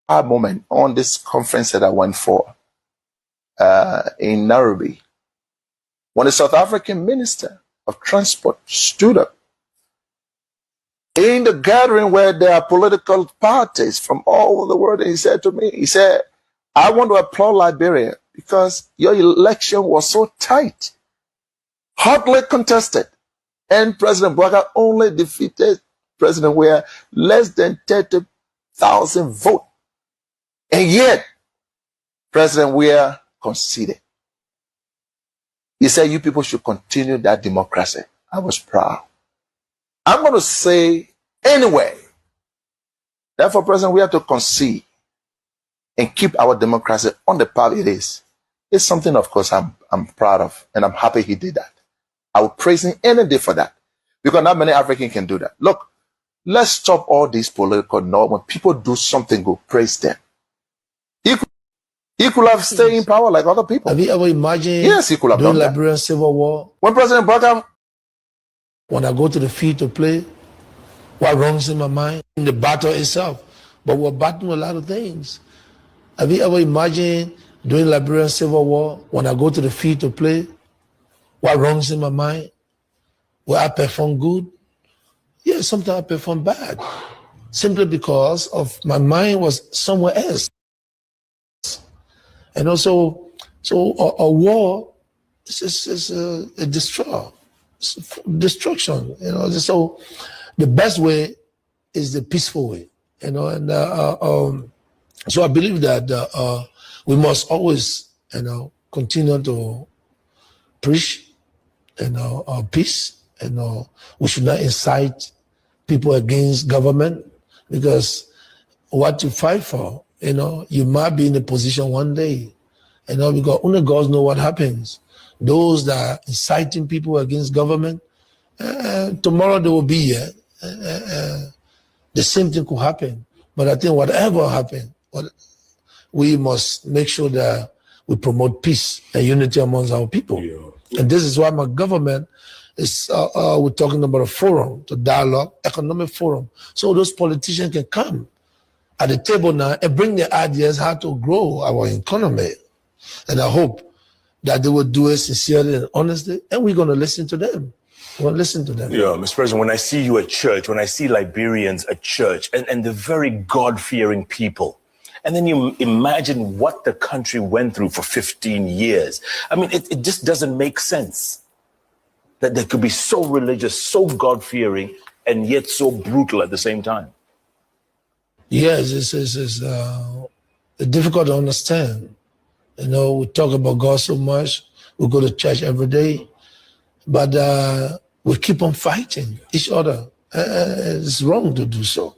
moment on this conference that I went for in Nairobi, when the South African Minister of Transport stood up in the gathering where there are political parties from all over the world, and he said to me, he said, I want to applaud Liberia because your election was so tight, hotly contested, and President Bouaga only defeated President Weah less than 30,000 votes. And yet, President Weah conceded. He said, you people should continue that democracy. I was proud. I'm going to say anyway, therefore, President, we have to concede and keep our democracy on the path it is. It's something, of course, I'm proud of, and I'm happy he did that. I would praise him any day for that, because not many Africans can do that. Look, let's stop all these political norms. When people do something good, praise them. He could have stayed in power like other people. Have you ever imagined yes, he could have during done Liberian that. Civil War? When President Bouaga, when I go to the field to play, what runs in my mind? In the battle itself. But we're battling a lot of things. Have you ever imagined during Liberian Civil War, when I go to the field to play, what runs in my mind? Will I perform good? Yeah, sometimes I perform bad. Simply because of my mind was somewhere else. And also, so a war is a destruction. You know, so the best way is the peaceful way. You know, and so I believe that we must always, you know, continue to preach, you know, peace. You know, we should not incite people against government, because what you fight for, you know, you might be in a position one day, you know, because only God knows what happens. Those that are inciting people against government, tomorrow they will be here. The same thing could happen. But I think whatever happens, we must make sure that we promote peace and unity amongst our people. Yeah. And this is why my government is, we're talking about a forum, to dialogue, economic forum, so those politicians can come at the table now and bring their ideas how to grow our economy. And I hope that they will do it sincerely and honestly, and we're going to listen to them. We'll listen to them. Yeah, Mr. President, when I see you at church, when I see Liberians at church, and the very God-fearing people, and then you imagine what the country went through for 15 years. I mean, it just doesn't make sense that they could be so religious, so God-fearing, and yet so brutal at the same time. Yes, it's difficult to understand. You know, we talk about God so much, we go to church every day, but we keep on fighting each other. It's wrong to do so.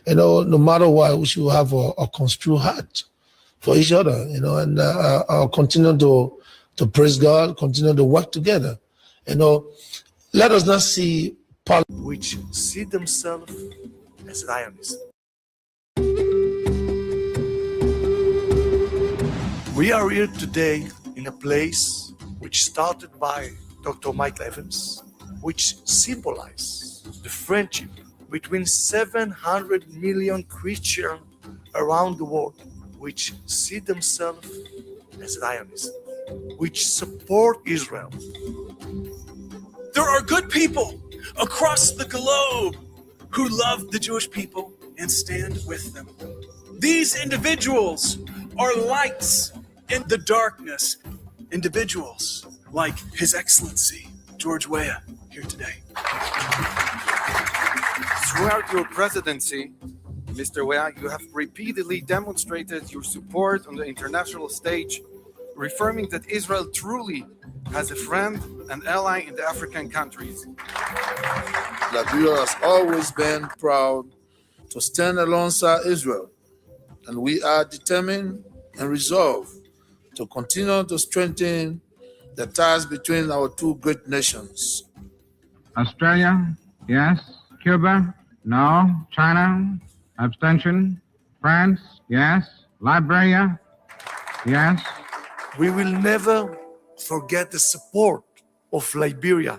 You know, no matter what, we should have a construed heart for each other, you know, and continue to praise God, continue to work together. You know, let us not see which see themselves as Zionists. We are here today in a place which started by Dr. Michael Evans, which symbolizes the friendship between 700 million Christians around the world, which see themselves as Zionists, which support Israel. There are good people across the globe who love the Jewish people and stand with them. These individuals are lights in the darkness. Individuals like His Excellency George Weah here today. Throughout your presidency, Mr. Weah, you have repeatedly demonstrated your support on the international stage, reaffirming that Israel truly has a friend and ally in the African countries. Liberia has always been proud to stand alongside Israel, and we are determined and resolved to continue to strengthen the ties between our two great nations. Australia, yes. Cuba, no. China, abstention. France, yes. Liberia, yes. We will never forget the support of Liberia,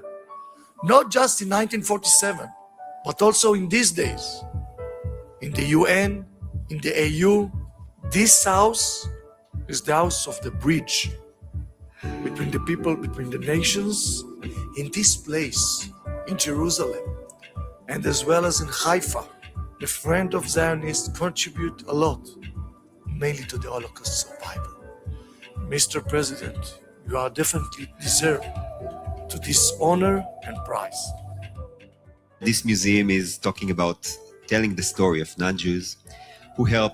not just in 1947, but also in these days, in the UN, in the AU, This house is the house of the bridge between the people, between the nations, in this place, in Jerusalem, and as well as in Haifa. The Friend of Zionists contribute a lot, mainly to the Holocaust survival. Mr. President, you are definitely deserving to this honor and prize. This museum is talking about telling the story of non-Jews who help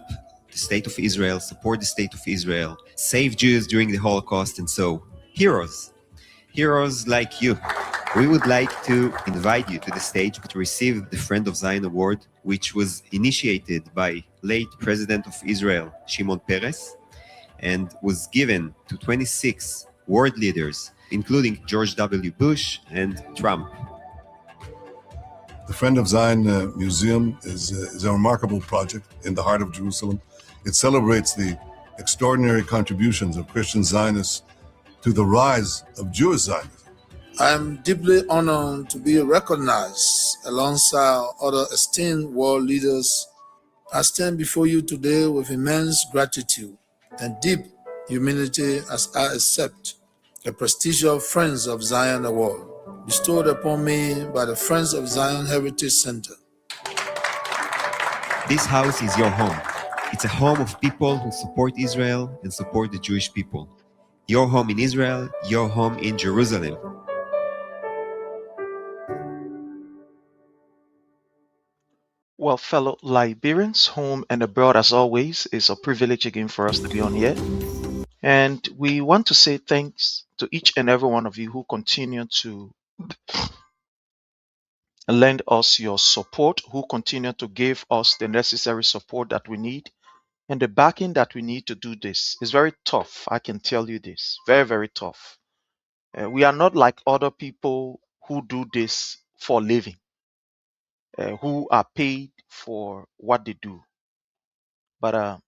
the state of Israel, support the state of Israel, save Jews during the Holocaust, and so heroes like you. We would like to invite you to the stage to receive the Friend of Zion Award, which was initiated by late President of Israel, Shimon Peres, and was given to 26 world leaders, including George W. Bush and Trump. The Friend of Zion Museum is a remarkable project in the heart of Jerusalem. It celebrates the extraordinary contributions of Christian Zionists to the rise of Jewish Zionism. I am deeply honored to be recognized alongside other esteemed world leaders. I stand before you today with immense gratitude and deep humility as I accept the prestigious Friends of Zion Award bestowed upon me by the Friends of Zion Heritage Center. This house is your home. It's a home of people who support Israel and support the Jewish people. Your home in Israel, your home in Jerusalem. Well, fellow Liberians, home and abroad, as always, it's a privilege again for us to be on here. And we want to say thanks to each and every one of you who continue to lend us your support, who continue to give us the necessary support that we need and the backing that we need to do this. It's very tough. I can tell you this. Very, very tough. We are not like other people who do this for a living, who are paid for what they do. But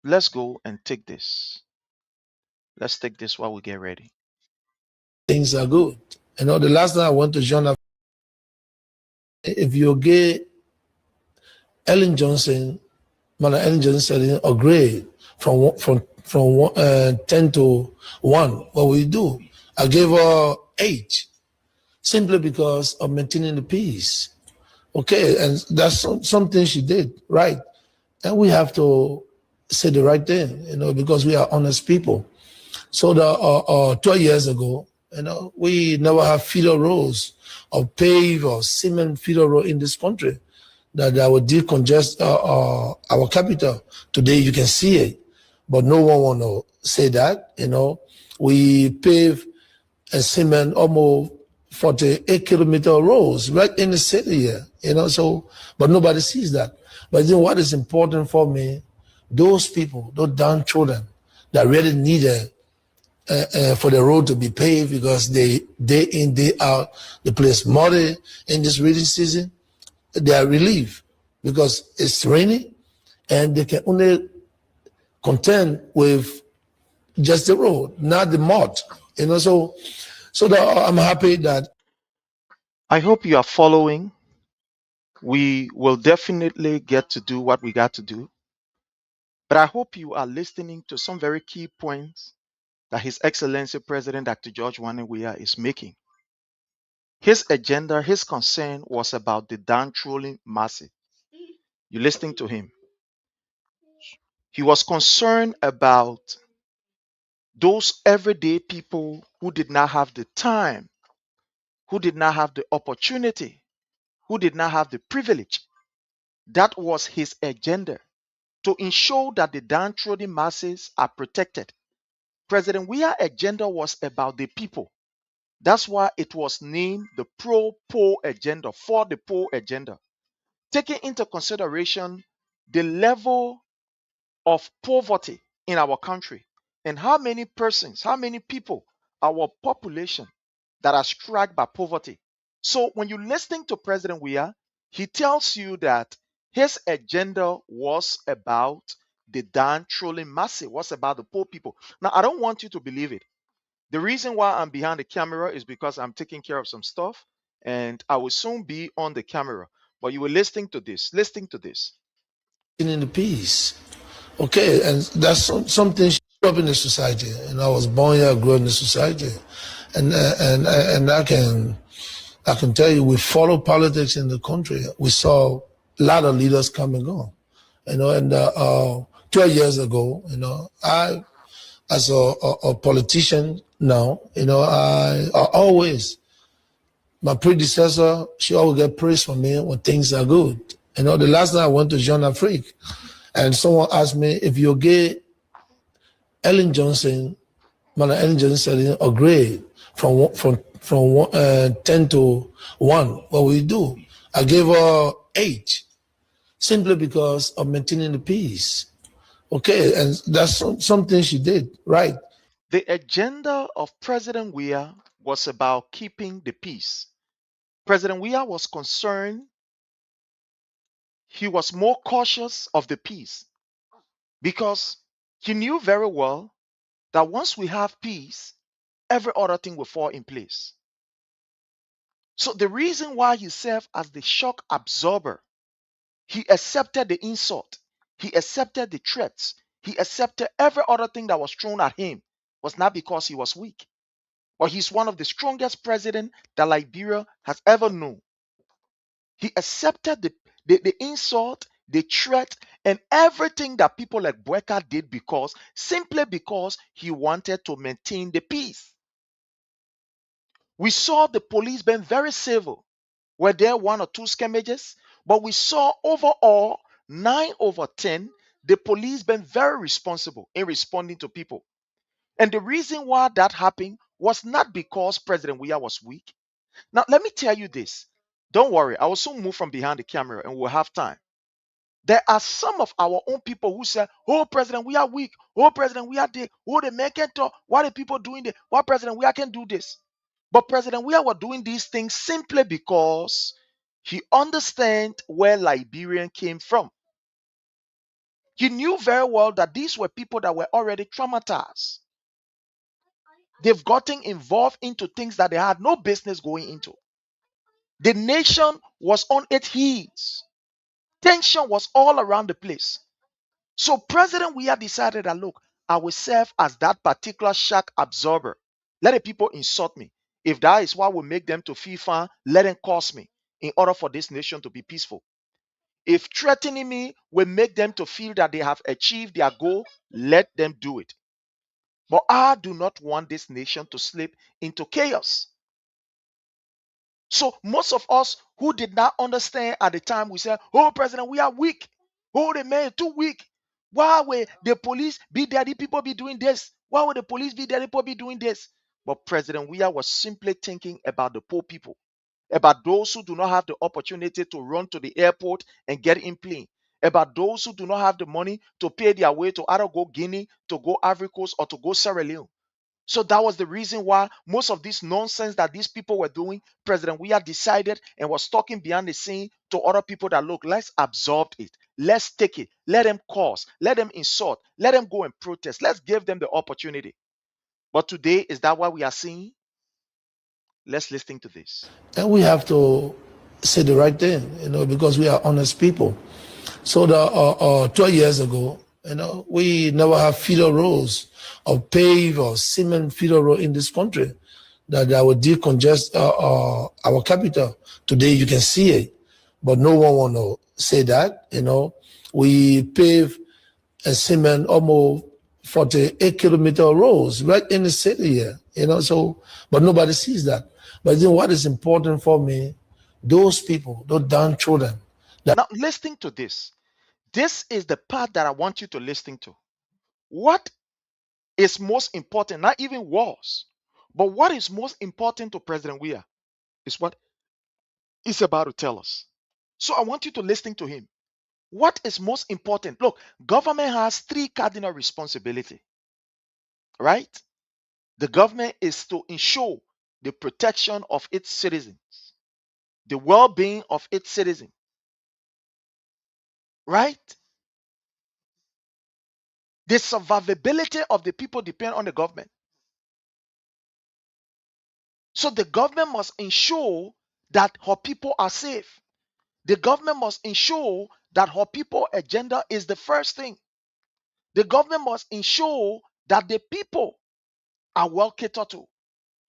let's go and take this. Let's take this while we get ready. Things are good. The last time I went to John, if you get Ellen Johnson, Mother Ellen Johnson, a grade from 10 to 1, what will you do? I gave her 8, simply because of maintaining the peace. Okay, and that's something she did, right? And we have to say the right thing, because we are honest people. So 12 years ago, we never have feeder roads or pave or cement feeder road in this country that would decongest our capital. Today you can see it, but no one want to say that. We pave and cement almost 48-kilometer roads right in the city here. So, but nobody sees that. But then what is important for me, those people, those downtrodden that really need for the road to be paved, because they day in, day out, the place muddy in this rainy season, they are relieved because it's raining and they can only contend with just the road, not the mud. So I'm happy that. I hope you are following. We will definitely get to do what we got to do. But I hope you are listening to some very key points that His Excellency President Dr. George Weah is making. His agenda, his concern was about the downtrodden masses. You listening to him? He was concerned about those everyday people who did not have the time, who did not have the opportunity, who did not have the privilege. That was his agenda, to ensure that the downtrodden masses are protected. President Weah's agenda was about the people. That's why it was named the pro-poor agenda, for the poor agenda, taking into consideration the level of poverty in our country and how many persons, how many people, our population that are struck by poverty. So when you're listening to President Weah, he tells you that his agenda was about the downtrodden masses, was about the poor people. Now, I don't want you to believe it. The reason why I'm behind the camera is because I'm taking care of some stuff and I will soon be on the camera. But you were listening to this, In the peace. Okay, and that's something she grew up in the society, and I was born here, grew up in the society, and I can tell you, we follow politics in the country. We saw a lot of leaders come and go, and 12 years ago, I, as a politician now, I always, my predecessor, she always get praise from me when things are good. The last time I went to Jean Afrique, and someone asked me if you get Ellen Johnson, Ellen Johnson a grade from 10 to 1, what will you do? I gave her 8, simply because of maintaining the peace. Okay, and that's something she did, right? The agenda of President Weah was about keeping the peace. President Weah was concerned, he was more cautious of the peace because he knew very well that once we have peace, every other thing will fall in place. So the reason why he served as the shock absorber, he accepted the insult, he accepted the threats, he accepted every other thing that was thrown at him, was not because he was weak, but he's one of the strongest presidents that Liberia has ever known. He accepted the insult, the threat, and everything that people like Bueka did simply because he wanted to maintain the peace. We saw the police being very civil. Were there 1 or 2 scammages? But we saw overall 9 over 10, the police being very responsible in responding to people. And the reason why that happened was not because President Weah was weak. Now, let me tell you this. Don't worry, I will soon move from behind the camera and we'll have time. There are some of our own people who say, oh, President, we are weak. Oh, President, we are dead. Oh, the men can't talk. Why are the people doing this? Why, President, we can do this? But President, we are doing these things simply because he understands where Liberian came from. He knew very well that these were people that were already traumatized. They've gotten involved into things that they had no business going into. The nation was on its heels. Tension was all around the place. So President Weah decided that, look, I will serve as that particular shock absorber. Let the people insult me. If that is what will make them to feel fine, let them curse me in order for this nation to be peaceful. If threatening me will make them to feel that they have achieved their goal, let them do it. But I do not want this nation to slip into chaos. So most of us who did not understand at the time, we said, oh, President, we are weak. Oh, the man too weak. Why will the police be there? The people be doing this. Why would the police be there? The people be doing this. But President Weah was simply thinking about the poor people, about those who do not have the opportunity to run to the airport and get in plane, about those who do not have the money to pay their way to either go Guinea, to go Ivory Coast, or to go Sierra Leone. So that was the reason why most of this nonsense that these people were doing, President Weah decided and was talking behind the scene to other people that, look, let's absorb it. Let's take it. Let them cause. Let them insult. Let them go and protest. Let's give them the opportunity. But today, is that what we are seeing? Let's listen to this. And we have to say the right thing, because we are honest people. So 12 years ago, we never have feeder roads or pave or cement feeder road in this country that would decongest our capital. Today you can see it, but no one want to say that. We pave and cement almost 48-kilometer roads right in the city here. So, but nobody sees that. But then what is important for me, those people, those downtrodden. Now, listening to this. This is the part that I want you to listen to. What is most important, not even wars, but what is most important to President Weah is what he's about to tell us. So I want you to listen to him. What is most important? Look, government has 3 cardinal responsibilities, right? The government is to ensure the protection of its citizens, the well-being of its citizens, right? The survivability of the people depend on the government. So the government must ensure that her people are safe. The government must ensure that her people agenda is the first thing. The government must ensure that the people are well catered to.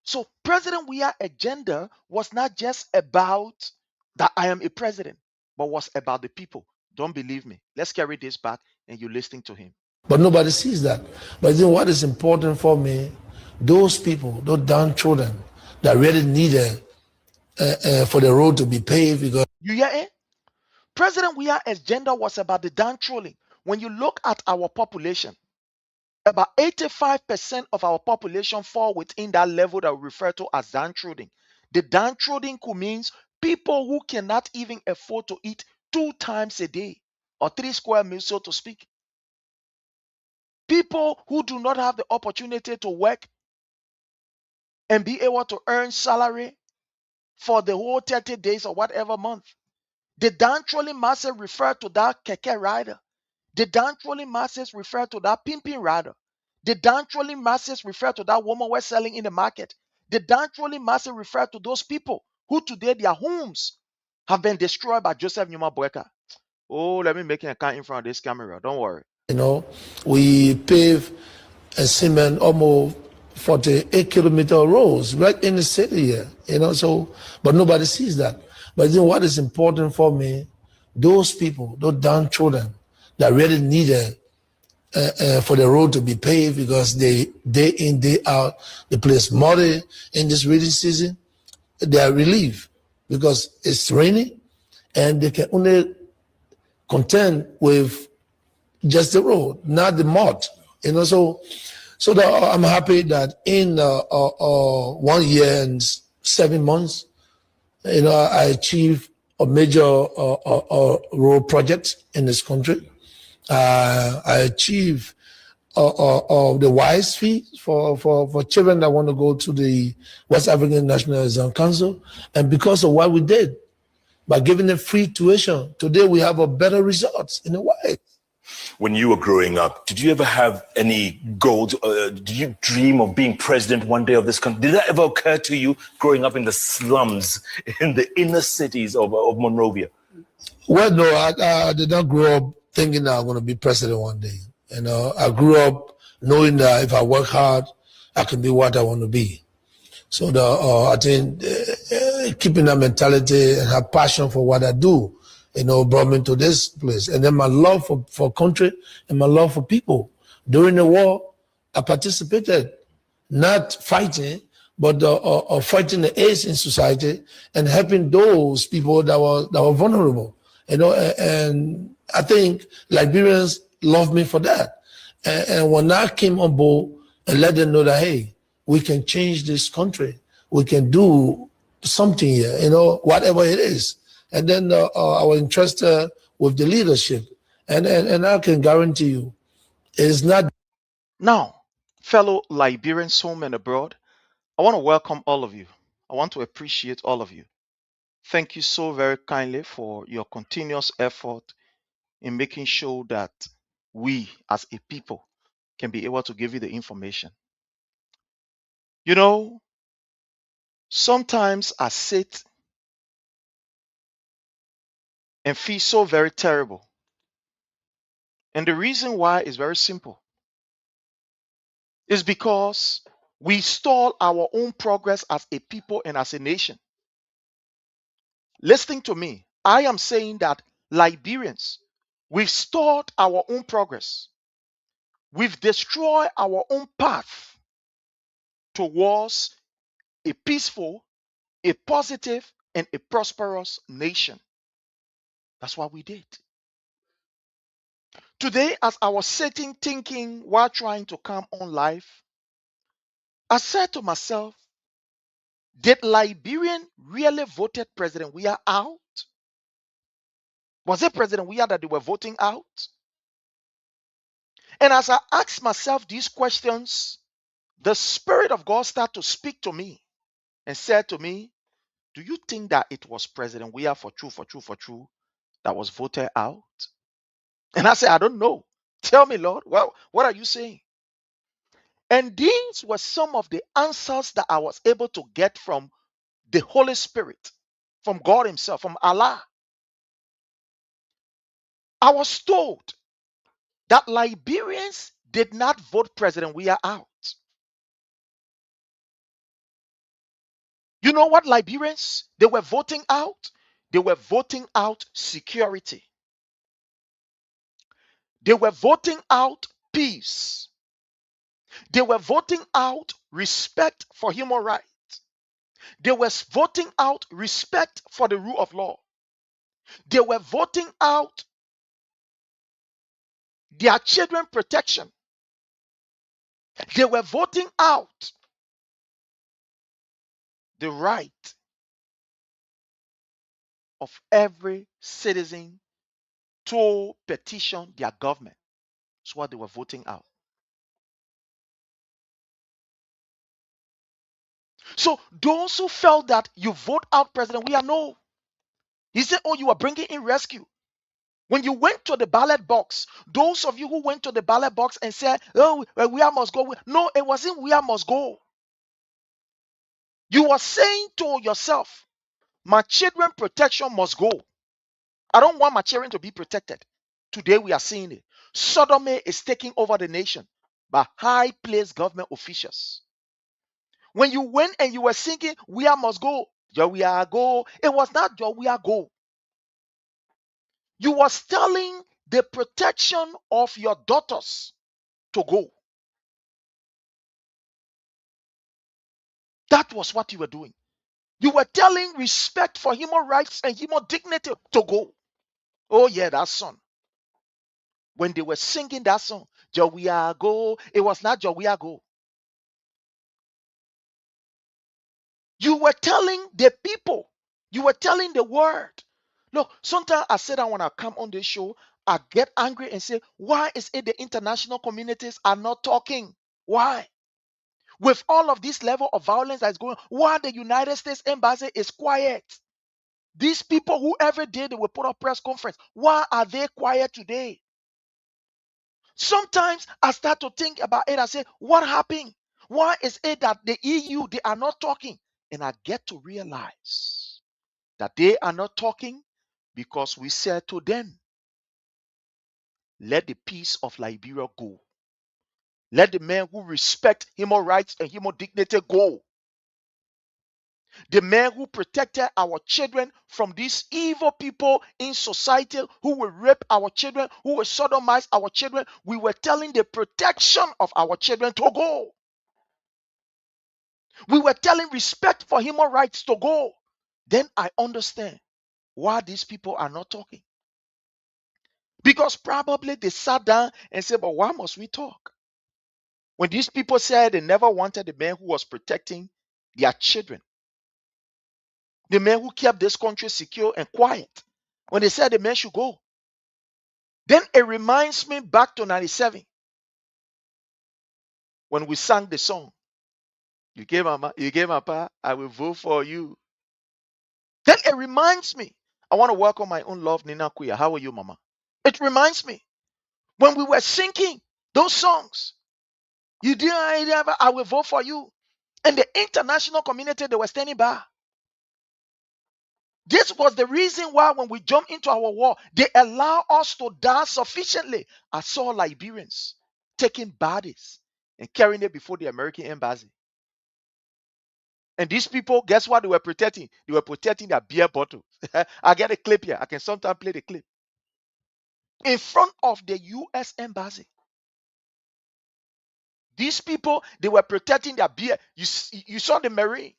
So President Weah's agenda was not just about that I am a president, but was about the people. Don't believe me. Let's carry this back and you're listening to him. But nobody sees that. But then what is important for me, those people, those downtrodden that really needed for the road to be paved because You hear it? President Weah's agenda was about the downtrodden. When you look at our population, about 85% of our population fall within that level that we refer to as downtrodden. The downtrodden could means people who cannot even afford to eat 2 times a day or 3 square meals, so to speak. People who do not have the opportunity to work and be able to earn salary for the whole 30 days or whatever month. The downtrodden masses refer to that keke rider. The downtrodden masses refer to that pimping rider. The downtrodden masses refer to that woman we're selling in the market. The downtrodden masses refer to those people who today their homes have been destroyed by Joseph Numa Boeka. Oh, let me make an account in front of this camera. Don't worry. we pave and cement almost 48-kilometer roads right in the city here, so, but nobody sees that. But then what is important for me, those people, those downtrodden that really needed for the road to be paved because they day in, day out, they place money in this rainy season, they are relieved because it's raining and they can only contend with just the road, not the mud. So that I'm happy that in 1 year and 7 months, I achieved a major road project in this country. I achieved the WISE fee for children that want to go to the West African National Exam Council. And because of what we did, by giving them free tuition, today we have a better results in the WISE. When you were growing up, did you ever have any goals? Did you dream of being president one day of this country? Did that ever occur to you growing up in the slums, in the inner cities of Monrovia? Well, no, I did not grow up thinking that I'm going to be president one day. I grew up knowing that if I work hard, I can be what I want to be. So I think keeping that mentality and have passion for what I do, brought me to this place. And then my love for country and my love for people. During the war, I participated, not fighting, but fighting the AIDS in society and helping those people that were vulnerable. And I think Liberians love me for that. And when I came on board and let them know that, hey, we can change this country, we can do something here, whatever it is. And then I was interested with the leadership. And I can guarantee you, it's not. Now, fellow Liberians home and abroad, I want to welcome all of you. I want to appreciate all of you. Thank you so very kindly for your continuous effort in making sure that we as a people can be able to give you the information. Sometimes I sit and feel so very terrible. And the reason why is very simple. It's because we stall our own progress as a people and as a nation. Listening to me, I am saying that Liberians, we've stalled our own progress. We've destroyed our own path towards a peaceful, a positive, and a prosperous nation. That's what we did. Today, as I was sitting thinking while trying to come on life, I said to myself, did Liberian really voted President Weah out? Was it President Weah that they were voting out? And as I asked myself these questions, the Spirit of God started to speak to me and said to me, do you think that it was President Weah for true, that was voted out? And I said, I don't know. Tell me, Lord, well, what are you saying? And these were some of the answers that I was able to get from the Holy Spirit, from God Himself, from Allah. I was told that Liberians did not vote President Weah out. You know what Liberians they were voting out? They were voting out security. They were voting out peace. They were voting out respect for human rights. They were voting out respect for the rule of law. They were voting out their children protection. They were voting out the right of every citizen to petition their government. That's what they were voting out. So those who felt that you vote out President Weah, no. He said, oh, you are bringing in rescue. When you went to the ballot box, those of you who went to the ballot box and said, oh, Weah must go. No, it wasn't Weah must go. You were saying to yourself, my children protection must go. I don't want my children to be protected. Today we are seeing it. Sodomy is taking over the nation by high placed government officials. When you went and you were singing, Weah must go, Weah go, it was not Weah go. You was telling the protection of your daughters to go. That was what you were doing. You were telling respect for human rights and human dignity to go. Oh yeah, that song. When they were singing that song, Weah go, it was not Weah go. You were telling the people, you were telling the world. Look, sometimes I said I want to come on this show, I get angry and say, why is it the international communities are not talking? Why? With all of this level of violence that's going on, why the United States Embassy is quiet? These people who every day they will put up press conference, why are they quiet today? Sometimes I start to think about it. I say, what happened? Why is it that the EU, they are not talking? And I get to realize that they are not talking because we said to them, let the peace of Liberia go. Let the men who respect human rights and human dignity go. The men who protected our children from these evil people in society who will rape our children, who will sodomize our children, we were telling the protection of our children to go. We were telling respect for human rights to go. Then I understand why these people are not talking. Because probably they sat down and said, but why must we talk? When these people said they never wanted the man who was protecting their children, the man who kept this country secure and quiet, when they said the man should go, then it reminds me back to 97 when we sang the song, you gave my pa, I will vote for you. Then it reminds me, I want to welcome my own love, Nina Kuya. How are you, Mama? It reminds me when we were singing those songs, you did, I will vote for you. And the international community, they were standing by. This was the reason why when we jumped into our war, they allow us to die sufficiently. I saw Liberians taking bodies and carrying it before the American embassy. And these people, guess what they were protecting? They were protecting their beer bottle. I get a clip here. I can sometimes play the clip. In front of the U.S. embassy. These people, they were protecting their beer. You saw the Marine.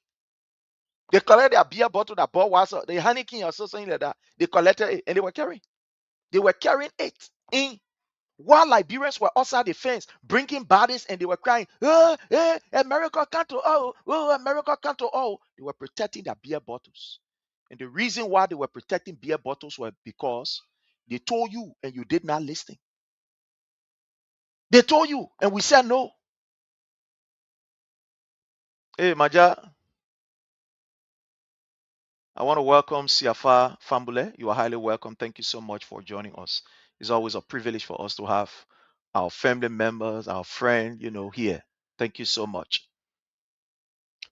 They collected their beer bottle that bought was the Heineken or something like that. They collected it and they were carrying. They were carrying it in while Liberians were outside the fence bringing bodies and they were crying, oh, America can't to all. Oh, America can't to all. They were protecting their beer bottles. And the reason why they were protecting beer bottles was because they told you and you did not listen. They told you and we said no. Hey, Maja, I want to welcome Siafa Fambule. You are highly welcome. Thank you so much for joining us. It's always a privilege for us to have our family members, our friend, here. Thank you so much.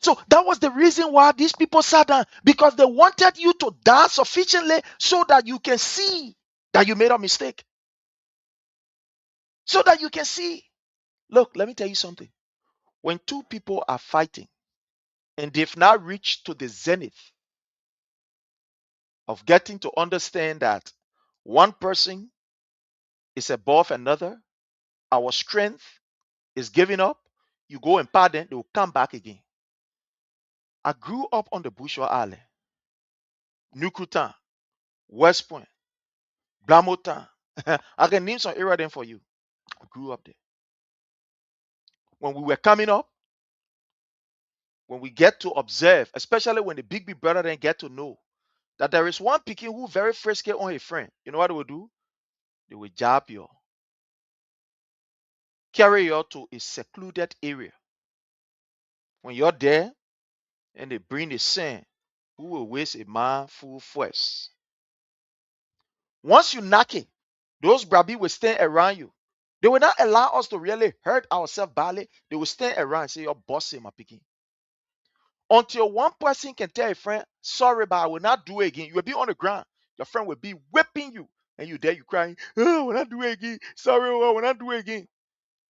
So that was the reason why these people sat down, because they wanted you to die sufficiently so that you can see that you made a mistake. so that you can see. Look, let me tell you something. When two people are fighting and they've now reached to the zenith of getting to understand that one person is above another, our strength is giving up, you go and pardon, they will come back again. I grew up on the Bushwa Island, Nukutan, West Point, Blamotan. I can name some area then for you. I grew up there. When we were coming up, when we get to observe, especially when the big brother then get to know that there is one picking who very frisky on his friend, you know what they will do? They will jab you, carry you to a secluded area. When you're there and they bring the sand, who will waste a man full force? Once you knock it, those brabi will stand around you. They will not allow us to really hurt ourselves badly. They will stand around and say, "You're bossing my picking." Until one person can tell a friend, "Sorry, but I will not do it again." You will be on the ground. Your friend will be whipping you. And you there, you crying, "Oh, I will not do it again. Sorry, I will not do it again."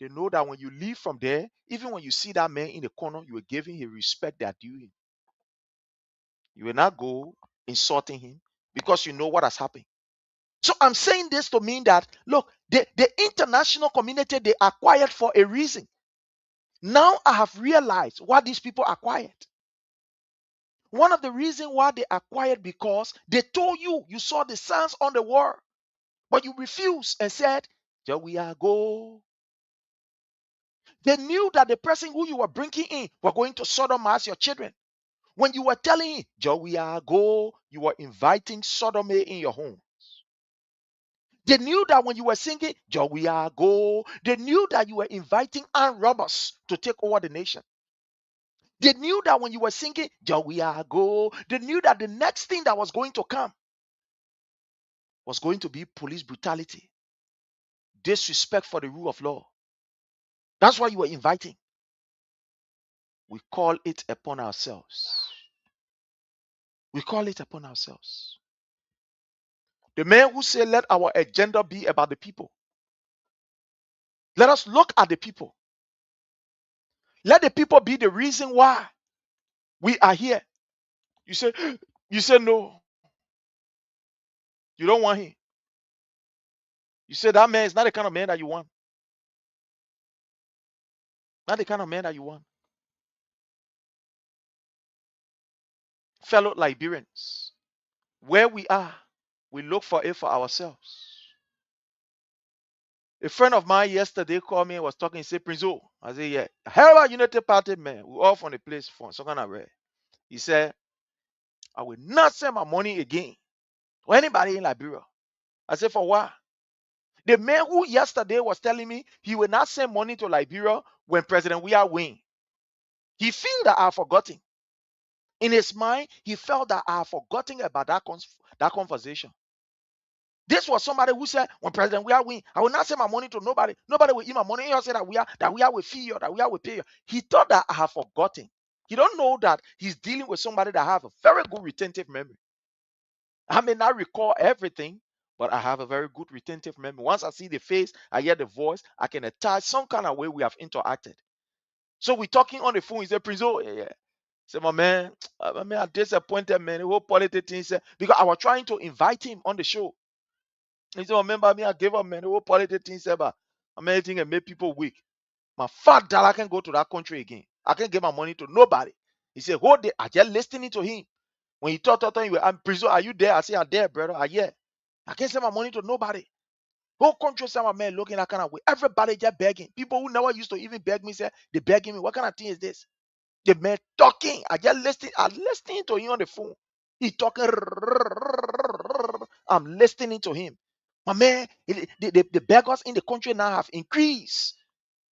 They know that when you leave from there, even when you see that man in the corner, you will give him the respect that due him. You will not go insulting him because you know what has happened. So I'm saying this to mean that, look, the international community, they are quiet for a reason. Now I have realized why these people are quiet. One of the reasons why they are quiet because they told you, you saw the signs on the wall, but you refused and said, "Here we are go." They knew that the person who you were bringing in were going to sodomize your children. When you were telling him, "Here we are go," you were inviting sodomy in your home. They knew that when you were singing, "Here we are go," they knew that you were inviting armed robbers to take over the nation. They knew that when you were singing, "Here we are go," they knew that the next thing that was going to come was going to be police brutality, disrespect for the rule of law. That's why you were inviting. We call it upon ourselves. We call it upon ourselves. The man who said, "Let our agenda be about the people." Let us look at the people. Let the people be the reason why we are here. You say no. You don't want him. You say that man is not the kind of man that you want. Not the kind of man that you want. Fellow Liberians, where we are, we look for it for ourselves. A friend of mine yesterday called me and was talking. He said, "Prince O." I said, "Yeah." "How about United Party, man? We all from the place for some kind of rare." He said, "I will not send my money again to anybody in Liberia." I said, "For what?" The man who yesterday was telling me he will not send money to Liberia when President Weah win. He feel that I've forgotten. In his mind, he felt that I have forgotten about that conversation. This was somebody who said, when President Weah win, I will not send my money to nobody. Nobody will eat my money. He said that we are will fee you, that we are will pay you. He thought that I have forgotten. He don't know that he's dealing with somebody that have a very good retentive memory. I may not recall everything, but I have a very good retentive memory. Once I see the face, I hear the voice, I can attach some kind of way we have interacted. So we're talking on the phone. He said, "Prince, oh, yeah." Say, "My man, I'm disappointed, man. The whole politics thing," said, because I was trying to invite him on the show. He said, "Remember me, I gave up, man. The whole politics thing said, but I'm anything and make people weak. My fat dad, I can go to that country again. I can't give my money to nobody." He said, "Hold it." I just listening to him. When he talk, I'm Prince, are you there? I say, "I'm there, brother." Yeah. I can't send my money to nobody. Whole country, some man looking that kind of way. Everybody just begging. People who never used to even beg me say they begging me. What kind of thing is this? The man talking. I just listening. I'm listening to him on the phone. He talking. I'm listening to him. My man, the beggars in the country now have increased.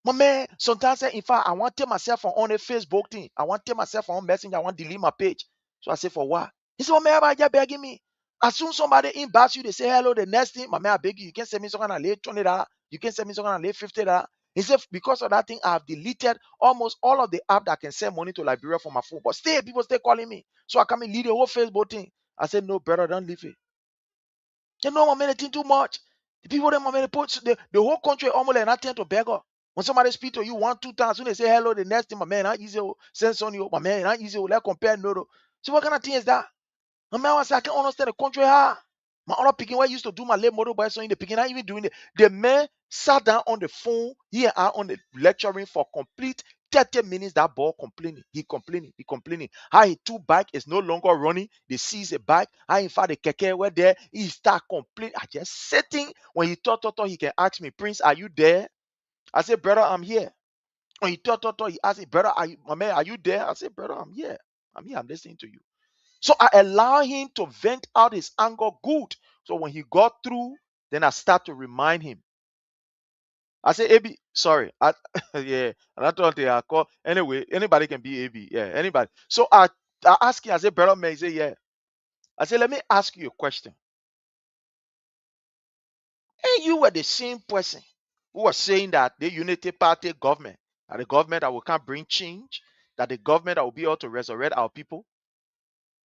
My man, sometimes in fact, I want to tell myself on a Facebook thing. I want to tell myself on Messenger. I want to delete my page. So I say, "For what?" He said, "My man, everybody just begging me. As soon as somebody inbox you, they say hello. The next thing, my man, I beg you, you can send me some kind of late $20. You can send me some kind of late $50. He said, "Because of that thing, I have deleted almost all of the app that can send money to Liberia from my phone. But still, people stay calling me. So I come and leave the whole Facebook thing." I said, "No, brother, don't leave it. You know, my man, it's too much." The people them, they put the whole country almost like nothing to beggar. When somebody speak to you 1-2 times, when they say hello, the next thing, my man, not easy, send on you, my man, not easy, let compare no. So what kind of thing is that? My man was like, I can't understand the country. My other picking where I used to do my late model by so in the picking, not even doing it. The man sat down on the phone here and on the lecturing for complete 30 minutes. That ball complaining. He complaining. How he two bike is no longer running. They seize a bike. How in fact the keke were there. He start complaining. I just sitting when he thought he can ask me, Prince, are you there? I said, brother, I'm here. When he thought he asked me, brother, my man, are you there? I said, brother, I'm here. I'm listening to you. So I allow him to vent out his anger good. So when he got through, then I start to remind him. I say, AB, sorry. Yeah, and I thought they are called. Anyway, anybody can be AB. Yeah, anybody. So I ask him, I say, brother man, he say, yeah. I say, let me ask you a question. And you were the same person who was saying that the Unity Party government, that the government that will can't bring change, that the government that will be able to resurrect our people.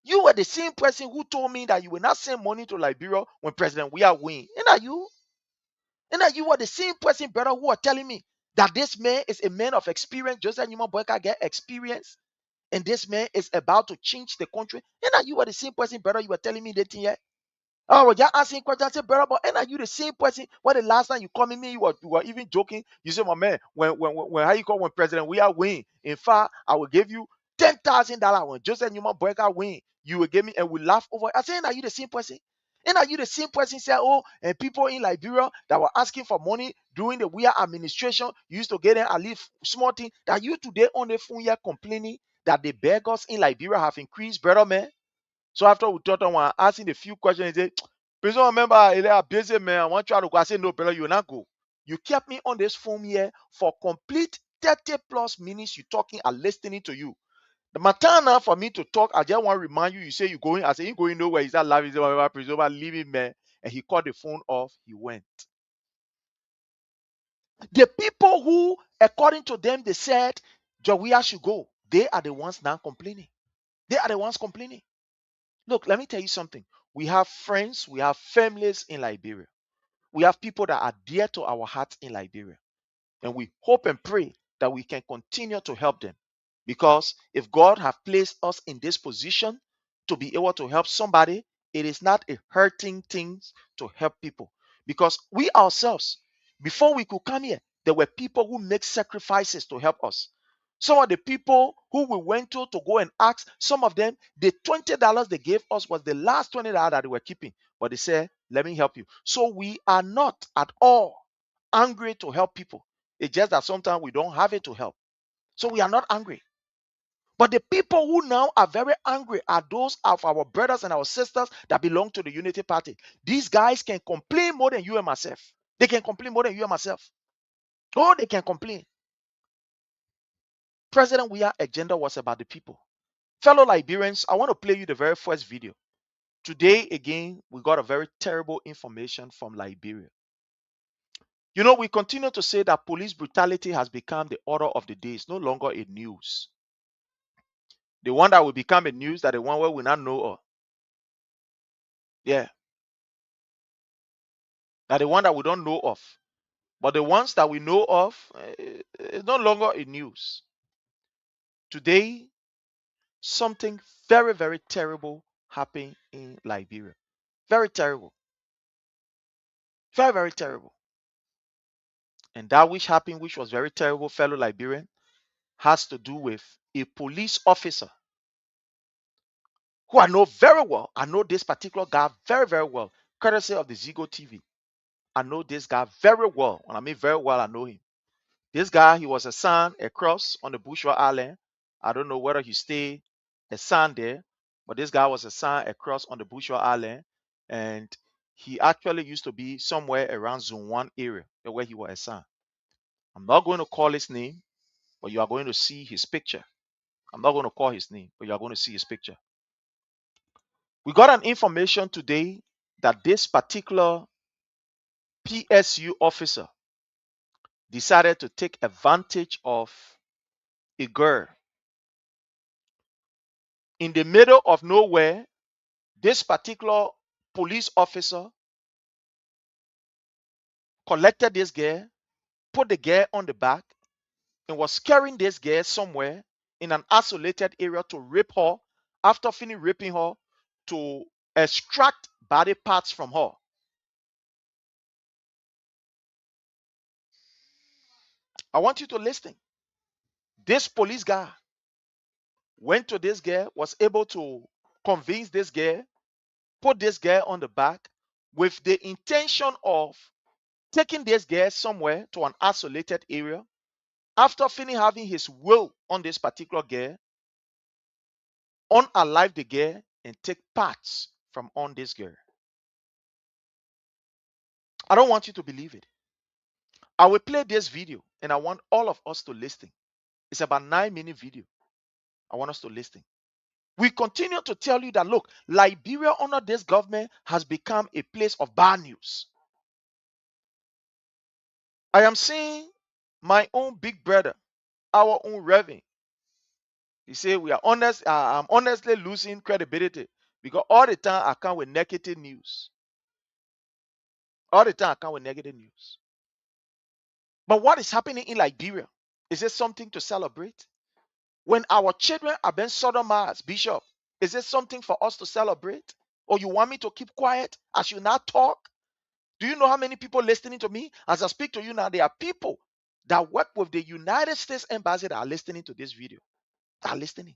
You were the same person who told me that you will not send money to Liberia when President We are winning. And that you? And that you were the same person, brother, who are telling me that this man is a man of experience, just like Newman Boyka get experience, and this man is about to change the country. And that you were the same person, brother, you were telling me that thing yet. Oh, well, just asking questions. I said, brother, but and are you the same person? What the last time you called me, you were even joking. You said, my man, when how you call when President We are win? In fact, I will give you $10,000 when Joseph Newman Boyka win. You will give me, and we laugh over it. I said, are you the same person? And are you the same person say, oh, and people in Liberia that were asking for money during the We Are administration, you used to get them at least small thing that you today on the phone here complaining that the beggars in Liberia have increased, brother man. So after we talked on asking a few questions, he said, please don't remember, I'm busy, man. I want you to go. I said, no, brother, you will not go. You kept me on this phone here for complete 30 plus minutes. You talking and listening to you. The matter now for me to talk, I just want to remind you, you say you're going. I say, you going nowhere. He's not laughing. He said, please don't leave him, man. And he cut the phone off. He went. The people who, according to them, they said, Jawia should go. They are the ones now complaining. They are the ones complaining. Look, let me tell you something. We have friends, we have families in Liberia. We have people that are dear to our hearts in Liberia. And we hope and pray that we can continue to help them. Because if God has placed us in this position to be able to help somebody, it is not a hurting thing to help people. Because we ourselves, before we could come here, there were people who make sacrifices to help us. Some of the people who we went to go and ask, some of them, the $20 they gave us was the last $20 that they were keeping. But they said, let me help you. So we are not at all angry to help people. It's just that sometimes we don't have it to help. So we are not angry. But the people who now are very angry are those of our brothers and our sisters that belong to the Unity Party. These guys can complain more than you and myself. They can complain more than you and myself. Oh, they can complain. President We Are agenda was about the people. Fellow Liberians, I want to play you the very first video. Today, again, we got a very terrible information from Liberia. You know, we continue to say that police brutality has become the order of the day. It's no longer a news. The one that will become a news that the one where we not know of. Yeah. That the one that we don't know of. But the ones that we know of, is no longer a news. Today, something very, very terrible happened in Liberia. Very terrible. Very, very terrible. And that which happened, which was very terrible, fellow Liberian, has to do with a police officer who I know very well. I know this particular guy very, very well, courtesy of the Zigo TV. I know this guy very well. When I mean very well, I know him. This guy, he was assigned across on the Bushwa Island. I don't know whether he stayed assigned there, but this guy was assigned across on the Bushwa Island, and he actually used to be somewhere around Zone 1 area where he was assigned. I'm not going to call his name, but you are going to see his picture. I'm not going to call his name, but you are going to see his picture. We got an information today that this particular PSU officer decided to take advantage of a girl. In the middle of nowhere, this particular police officer collected this girl, put the girl on the back, and was carrying this girl somewhere in an isolated area to rape her. After finished raping her, to extract body parts from her. I want you to listen. This police guy went to this girl, was able to convince this girl, put this girl on the back with the intention of taking this girl somewhere to an isolated area. After finished having his will on this particular girl, unalive the girl and take parts from on this girl. I don't want you to believe it. I will play this video and I want all of us to listen. It's about 9-minute video. I want us to listen. We continue to tell you that, look, Liberia under this government has become a place of bad news. I am seeing my own big brother, our own Reverend. He said we are honest. I'm honestly losing credibility because all the time I come with negative news. All the time I come with negative news. But what is happening in Liberia? Is it something to celebrate? When our children are being sodomized, Bishop, is it something for us to celebrate? Or you want me to keep quiet as you not talk? Do you know how many people listening to me? As I speak to you now, there are people that work with the United States Embassy that are listening to this video. That are listening.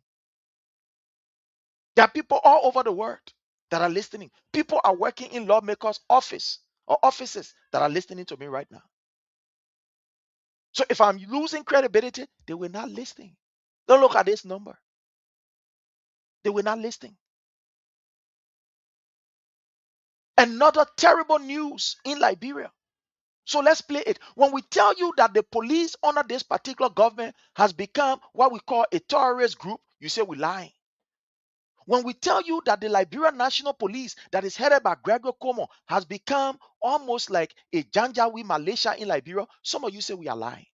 There are people all over the world that are listening. People are working in lawmakers' office or offices that are listening to me right now. So if I'm losing credibility, they will not listen. Don't look at this number. They will not listen. Another terrible news in Liberia. So let's play it. When we tell you that the police under this particular government has become what we call a terrorist group, you say we're lying. When we tell you that the Liberian National Police that is headed by Gregory Como has become almost like a Janjaweed Malaysia in Liberia, some of you say we are lying.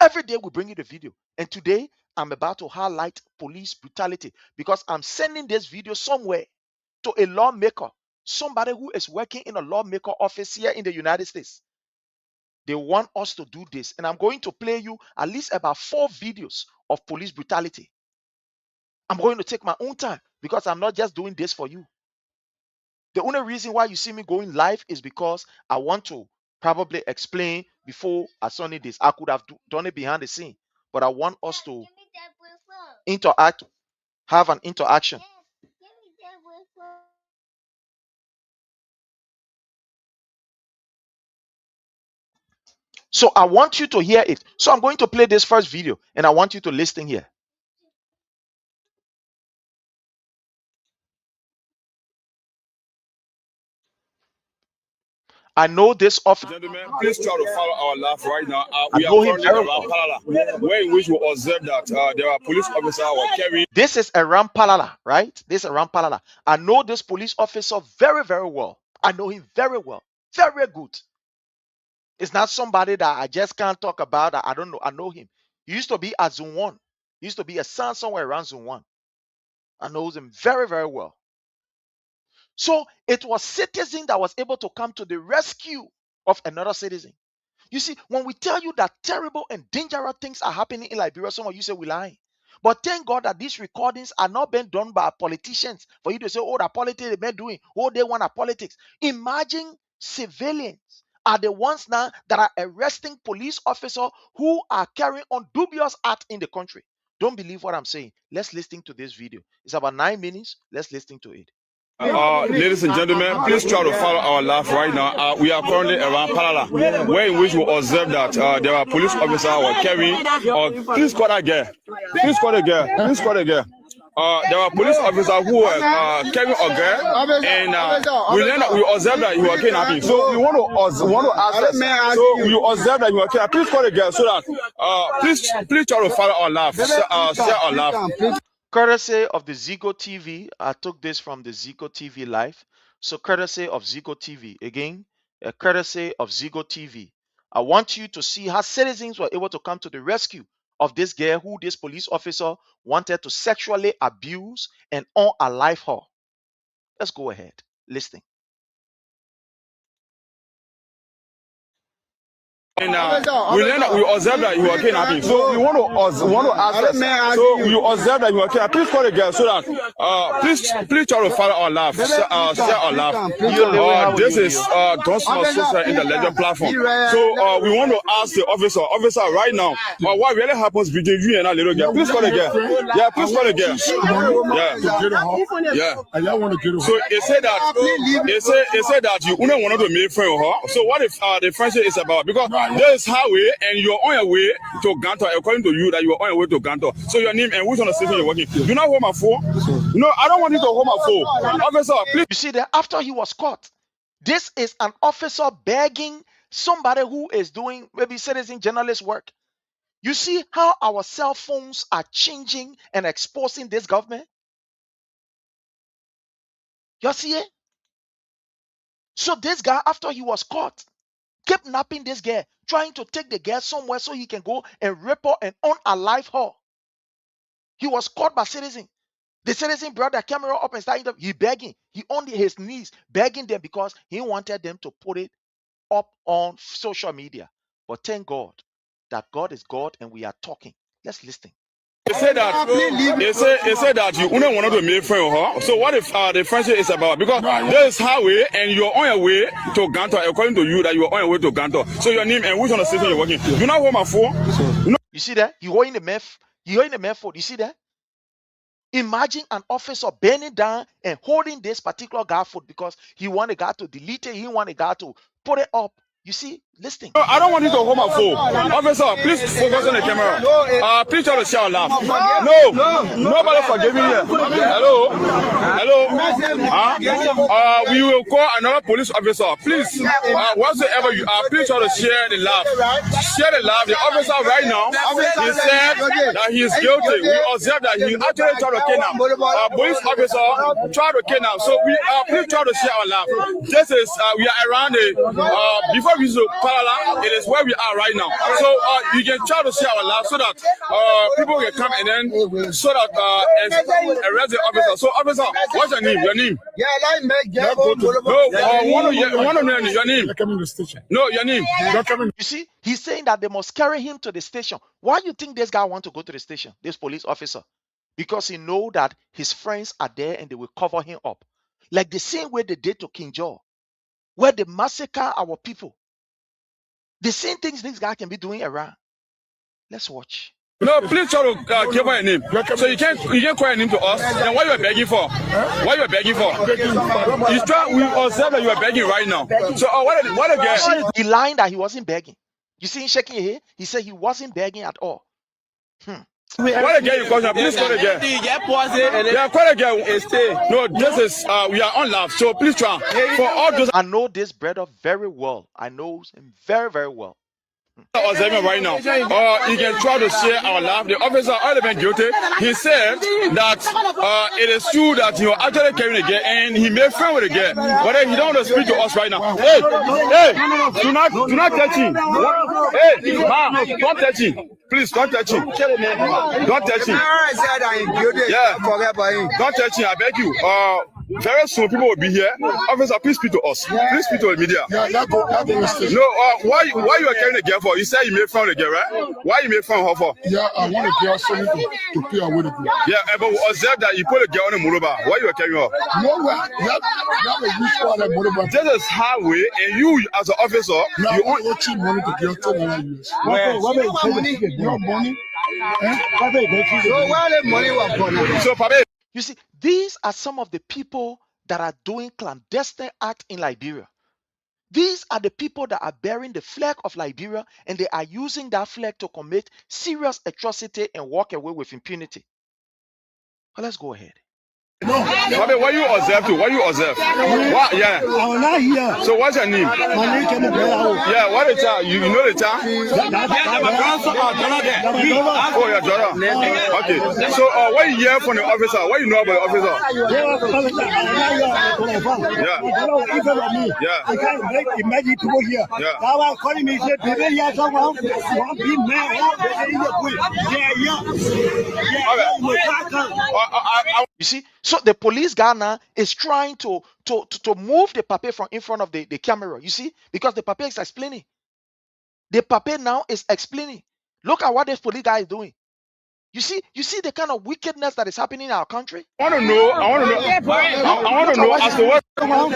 Every day we bring you the video. And today I'm about to highlight police brutality because I'm sending this video somewhere to a lawmaker, somebody who is working in a lawmaker office here in the United States. They want us to do this. And I'm going to play you at least about 4 videos of police brutality. I'm going to take my own time because I'm not just doing this for you. The only reason why you see me going live is because I want to probably explain before I saw this. I could have done it behind the scene, but I want us to interact, have an interaction. So I want you to hear it. So I'm going to play this first video and I want you to listen here. I know this officer. Gentlemen, please try to follow our live right now. We are currently around Palala, where in which we observe that there are police officers who are carrying. This is around Palala, right? This is around Palala. I know this police officer very, very well. I know him very well. Very good. It's not somebody that I just can't talk about. I don't know. I know him. He used to be at Zone 1. He used to be a son somewhere around Zone 1. I know him very, very well. So it was citizen that was able to come to the rescue of another citizen. You see, when we tell you that terrible and dangerous things are happening in Liberia, some of you say we're lying. But thank God that these recordings are not being done by politicians for you to say, oh, the politics they've been doing, oh, they want our politics. Imagine civilians are the ones now that are arresting police officers who are carrying on dubious acts in the country. Don't believe what I'm saying. Let's listen to this video. It's about 9 minutes. Let's listen to it. Ladies and gentlemen, please try to follow our live right now. We are currently around Palala, where in which we observe that there are police officers who are carrying. Please call that girl. Please call the girl. Please call the girl. There are police officers who are carrying a girl, and we observe that you are kidnapping. So we want to ask. So we observe that you are kidnapping. Please call the girl so that please try to follow our live. Share our live. Courtesy of the Zigo TV, I took this from the Zigo TV live. So courtesy of Zigo TV, again, courtesy of Zigo TV. I want you to see how citizens were able to come to the rescue of this girl who this police officer wanted to sexually abuse and unalive her. Let's go ahead. Listen. And we learned that we observed that you were kidnapping. So we want to ask us. So you observed that you were kidnapping. Please call the girl so that please try to follow our live, share our live. This is Gospel Social Intellectual Platform. So we want to ask the officer right now, what really happens between you and that little girl? Please call the girl. Yeah, please call the girl. Yeah. And y'all want to get her. So it said that you only wanted to make friend with her. So what if the friendship is about? Because there is highway and you're on your way to Ganto. According to you, that you are on your way to Ganto. So your name and which on the station you're working. Do not hold my phone. No, I don't want you to hold my phone. Officer, please. You see that after he was caught, this is an officer begging somebody who is doing maybe citizen journalist work. You see how our cell phones are changing and exposing this government? You see it? So this guy, after he was caught, kidnapping this girl, trying to take the girl somewhere so he can go and rape her and unalive her. He was caught by citizen. The citizen brought the camera up and started, he begging. He on his knees, begging them because he wanted them to put it up on social media. But thank God that God is God and we are talking. Let's listen. They said that you only wanted to make friend with her. So what if the friendship is about? Because there is highway and you're on your way to Ganto. According to you, that you are on your way to Ganto. So your name and which on the station you're working. Do not hold my phone. No. You see that? You are in the meth. You're in the meth phone. You see that? Imagine an officer bending down and holding this particular guy foot because he wanted guy to delete it. He wanted guy to put it up. You see, listening. No, I don't want you to hold my phone. Officer, please focus on the camera. Please try to share a laugh. No, nobody forgive me here. Hello? We will call another police officer. Please, whatsoever you are, please try to share the laugh. Share the laugh. The officer right now, he said that he is guilty. We observe that he actually tried to kidnap. Police officer tried to kidnap. So we please try to share our laugh. This is, we are around before we so parallel, it is where we are right now. So you can try to share our life so that people can come and then so that arrest the officer. So officer, what's your name? Your name? Your name. No, your name. You see, he's saying that they must carry him to the station. Why do you think this guy want to go to the station? This police officer, because he know that his friends are there and they will cover him up, like the same way they did to King Jaw, where they massacre our people. The same things this guy can be doing around. Let's watch. No, please try to give her a name. So you can't call a name to us. Then what you are begging for? What you are begging for? We observe that you are begging right now. So what again? He lying that he wasn't begging. You see him shaking his head? He said he wasn't begging at all. What again you question? Please call again. Yeah, call again. No, this is we are on live. So please try. For all those, I know this brother very well. I know him very, very well. Observing right now, you can try to share our life. The officer already been guilty. He said that it is true that you are actually carrying a girl and he made friend with a girl, but he don't want to speak to us right now. Hey, do not touch him. Hey, ma, don't touch him. Please don't touch him. Don't touch him. Yeah, don't touch him. I beg you. Very soon people will be here. Officer, please speak to us. Please speak to the media. No, why you are carrying a girl for? You said you made fun of the girl, right? Why you made fun of her for? Yeah, I want a girl so to pay away the girl. Yeah, but we observe that you put a girl on the motorbike. Why you are carrying her? No, this is highway, and you as an officer, you want to money to girl 10 years. You see, these are some of the people that are doing clandestine acts in Liberia. These are the people that are bearing the flag of Liberia, and they are using that flag to commit serious atrocity and walk away with impunity. Well, let's go ahead. No. What you observe to? What you observe? What? Yeah. I'm not here. So what's your name? My name is Yeah, what is that? You know the child? Oh, yeah, Jora. Okay. So what you hear from the officer? What you know about the officer? Yeah. Yeah. I can't imagine people here. Yeah. Now I'm calling me, say, baby, yeah, someone be mad. You see, so the police guy now is trying to move the paper from in front of the camera. You see, because the paper is explaining The papa now is explaining. Look at what this police guy is doing. You see the kind of wickedness that is happening in our country. I want to know as to what. I want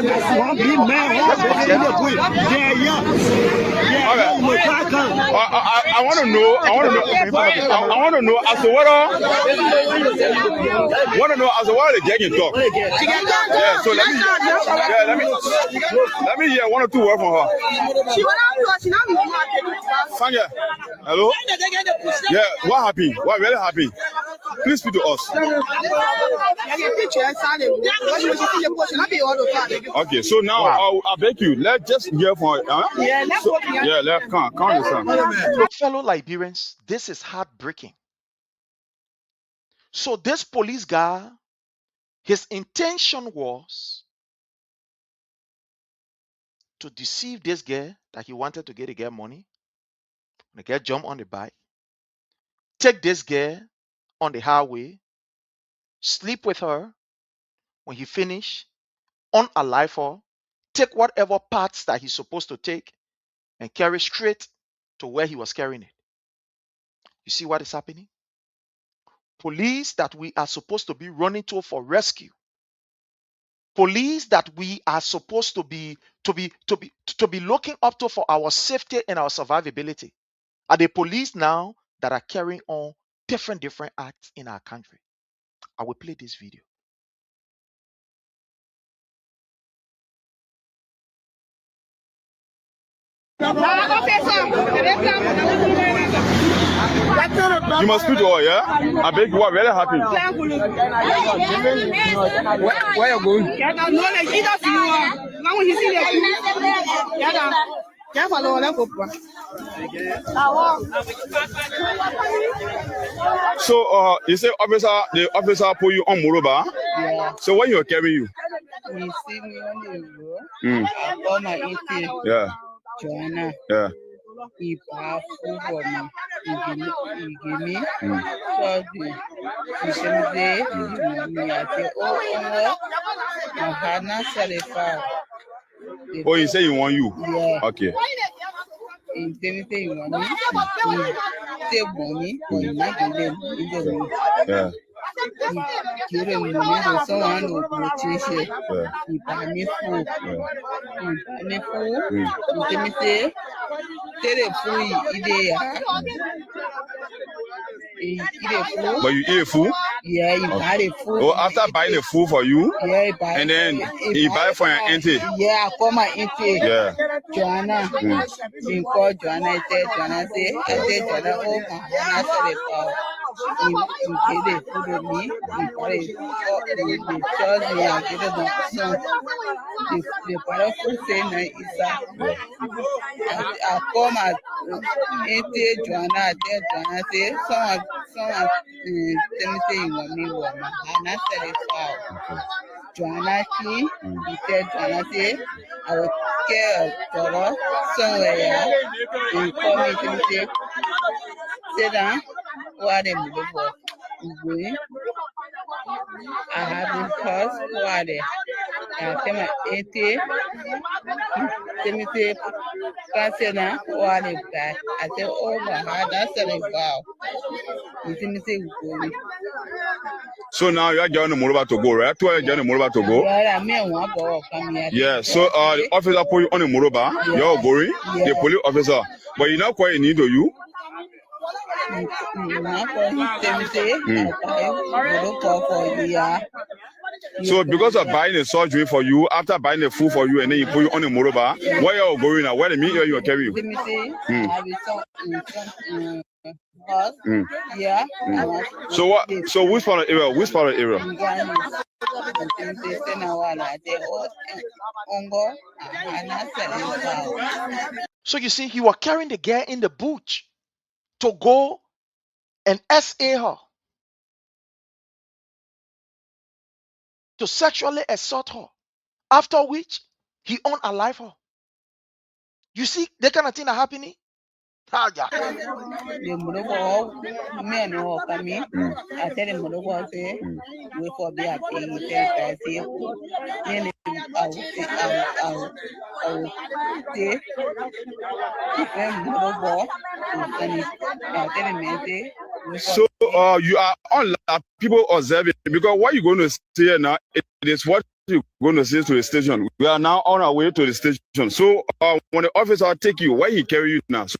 to know as to what the gang talk. Yeah, so let me hear one or two words from her. Sanya, hello? Yeah, what happened? What really happened? Please speak to us. Okay, so now I beg you, let's just hear from her. Let's come listen. Fellow Liberians, this is heartbreaking. So this police guy, his intention was to deceive this girl that he wanted to get the girl money. The girl jump on the bike, take this girl on the highway, sleep with her. When he finish, unalive her, take whatever parts that he's supposed to take and carry straight to where he was carrying it. You see what is happening? Police that we are supposed to be running to for rescue. Police that we are supposed to be looking up to for our safety and our survivability are the police now that are carrying on different acts in our country. I will play this video. You must speak to her, yeah? I beg you, what really happened? Where you going? So you say the officer put you on Muruba? Yeah. So when you were carrying you? He see me on the road. I got my eating. Yeah. Joanna. Yeah. He passed for me. He give me. So he said, me I say, oh, Hannah said it. Oh, he said he want you? Yeah. Okay. He tell me say he want me. He take money, but he not give them. Yeah. He give them money to someone who will chase it. He buy me food. He buy me food. He tell me say, take the food he dey. He eat the food. But you eat the food? Yeah, he buy the food. Oh, after buying the food for you? Yeah, he buy. And then he buy for your auntie? Yeah, I call my auntie. Yeah. Joanna. He call Joanna. I say, Joanna say, Joanna, oh, my Hannah said the power. He get the food with me. He tells me I get it on son. The father food say no, it's I call my auntie Joanna. I tell Joanna say, someone tell me say you want me with my Hannah said the power. Joanna came. He said, Joanna say, I will get a dollar somewhere. He called me to say, sit down. What they move for? I have been caused what they. I tell my auntie, tell me say, can't say now what they got. I say, oh my God, that's a wow. You tell me say, go. So now you are going to Muruba to go, right? You are going to Muruba to go? Yeah, I mean, one go come here. Yeah, so the officer put you on the Muruba, you're going, the police officer, but you not quite need to you. So because of buying a surgery for you, after buying the food for you, and then you put you on the Muruba, where you are going now? Where the meat you are carrying you? Yeah. So what? So which part of the area? Which part of the area? So you see, he was carrying the girl in the bush to go and SA her, to sexually assault her, after which he unalive her. You see that kind of thing are happening? The Murubo, me and all coming. I tell the Murubo, say, we for be a thing, So you are all people observing because what you're going to say now it is what you're going to say to the station. We are now on our way to the station. So when the officer take you, where he carry you now? So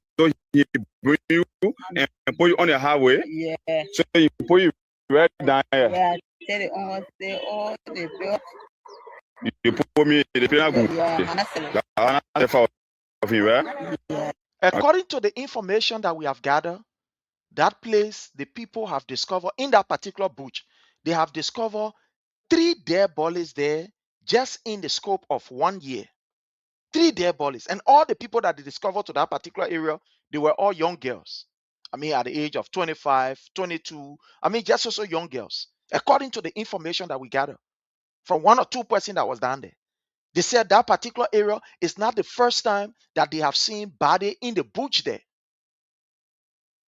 he bring you and put you on the highway. Yeah. So he put you right down here. Yeah. Tell the owner say all the bill. You put me in the penalty. Yeah. According to the information that we have gathered, that place, the people have discovered in that particular bush, they have discovered 3 dead bodies there just in the scope of 1 year. 3 dead bodies. And all the people that they discovered to that particular area, they were all young girls. I mean, at the age of 25, 22. I mean, just also young girls. According to the information that we gathered from 1 or 2 persons that was down there. They said that particular area is not the first time that they have seen body in the bush there.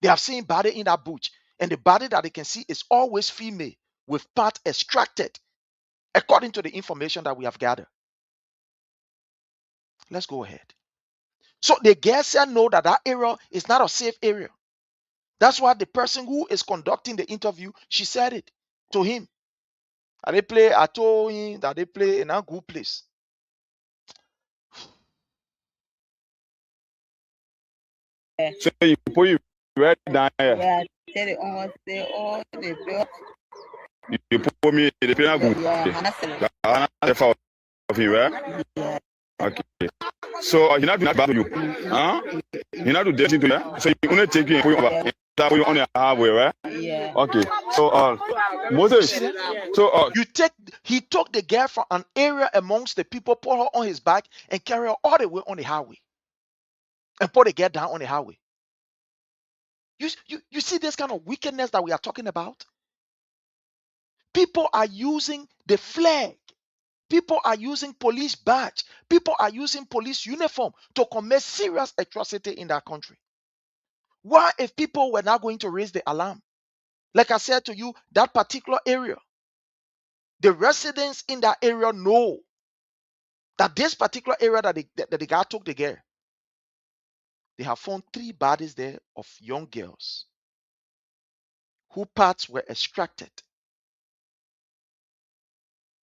They have seen body in that bush. And the body that they can see is always female with part extracted, according to the information that we have gathered. Let's go ahead. So the girl said no, that area is not a safe area. That's why the person who is conducting the interview, she said it to him. I told him that they play in a good place. So you put you right down here. Yeah. Tell the owner say all the bill. You put me in the penalty. Yeah. Okay. So you not do bad to you. Huh? You not do dirty to you. So you only take it and put you over. That way on the highway, right? Yeah. Okay. So Moses. So he took the girl from an area amongst the people, put her on his back, and carry her all the way on the highway. And put the girl down on the highway. You see this kind of wickedness that we are talking about? People are using the flag. People are using police badge. People are using police uniform to commit serious atrocity in that country. Why, if people were not going to raise the alarm? Like I said to you, that particular area, the residents in that area know that this particular area that the guy took the girl, they have found 3 bodies there of young girls whose parts were extracted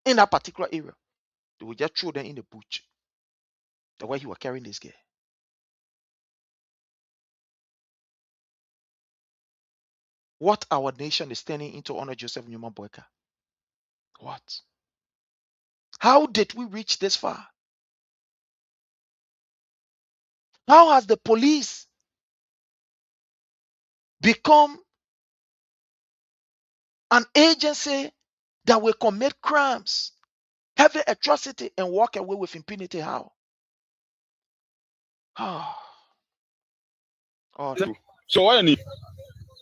in that particular area. They will just throw them in the bush, the way he was carrying this girl. What our nation is turning into under Joseph Newman Boyka? What? How did we reach this far? How has the police become an agency that will commit crimes, heavy atrocity, and walk away with impunity? How? Oh, so what you need?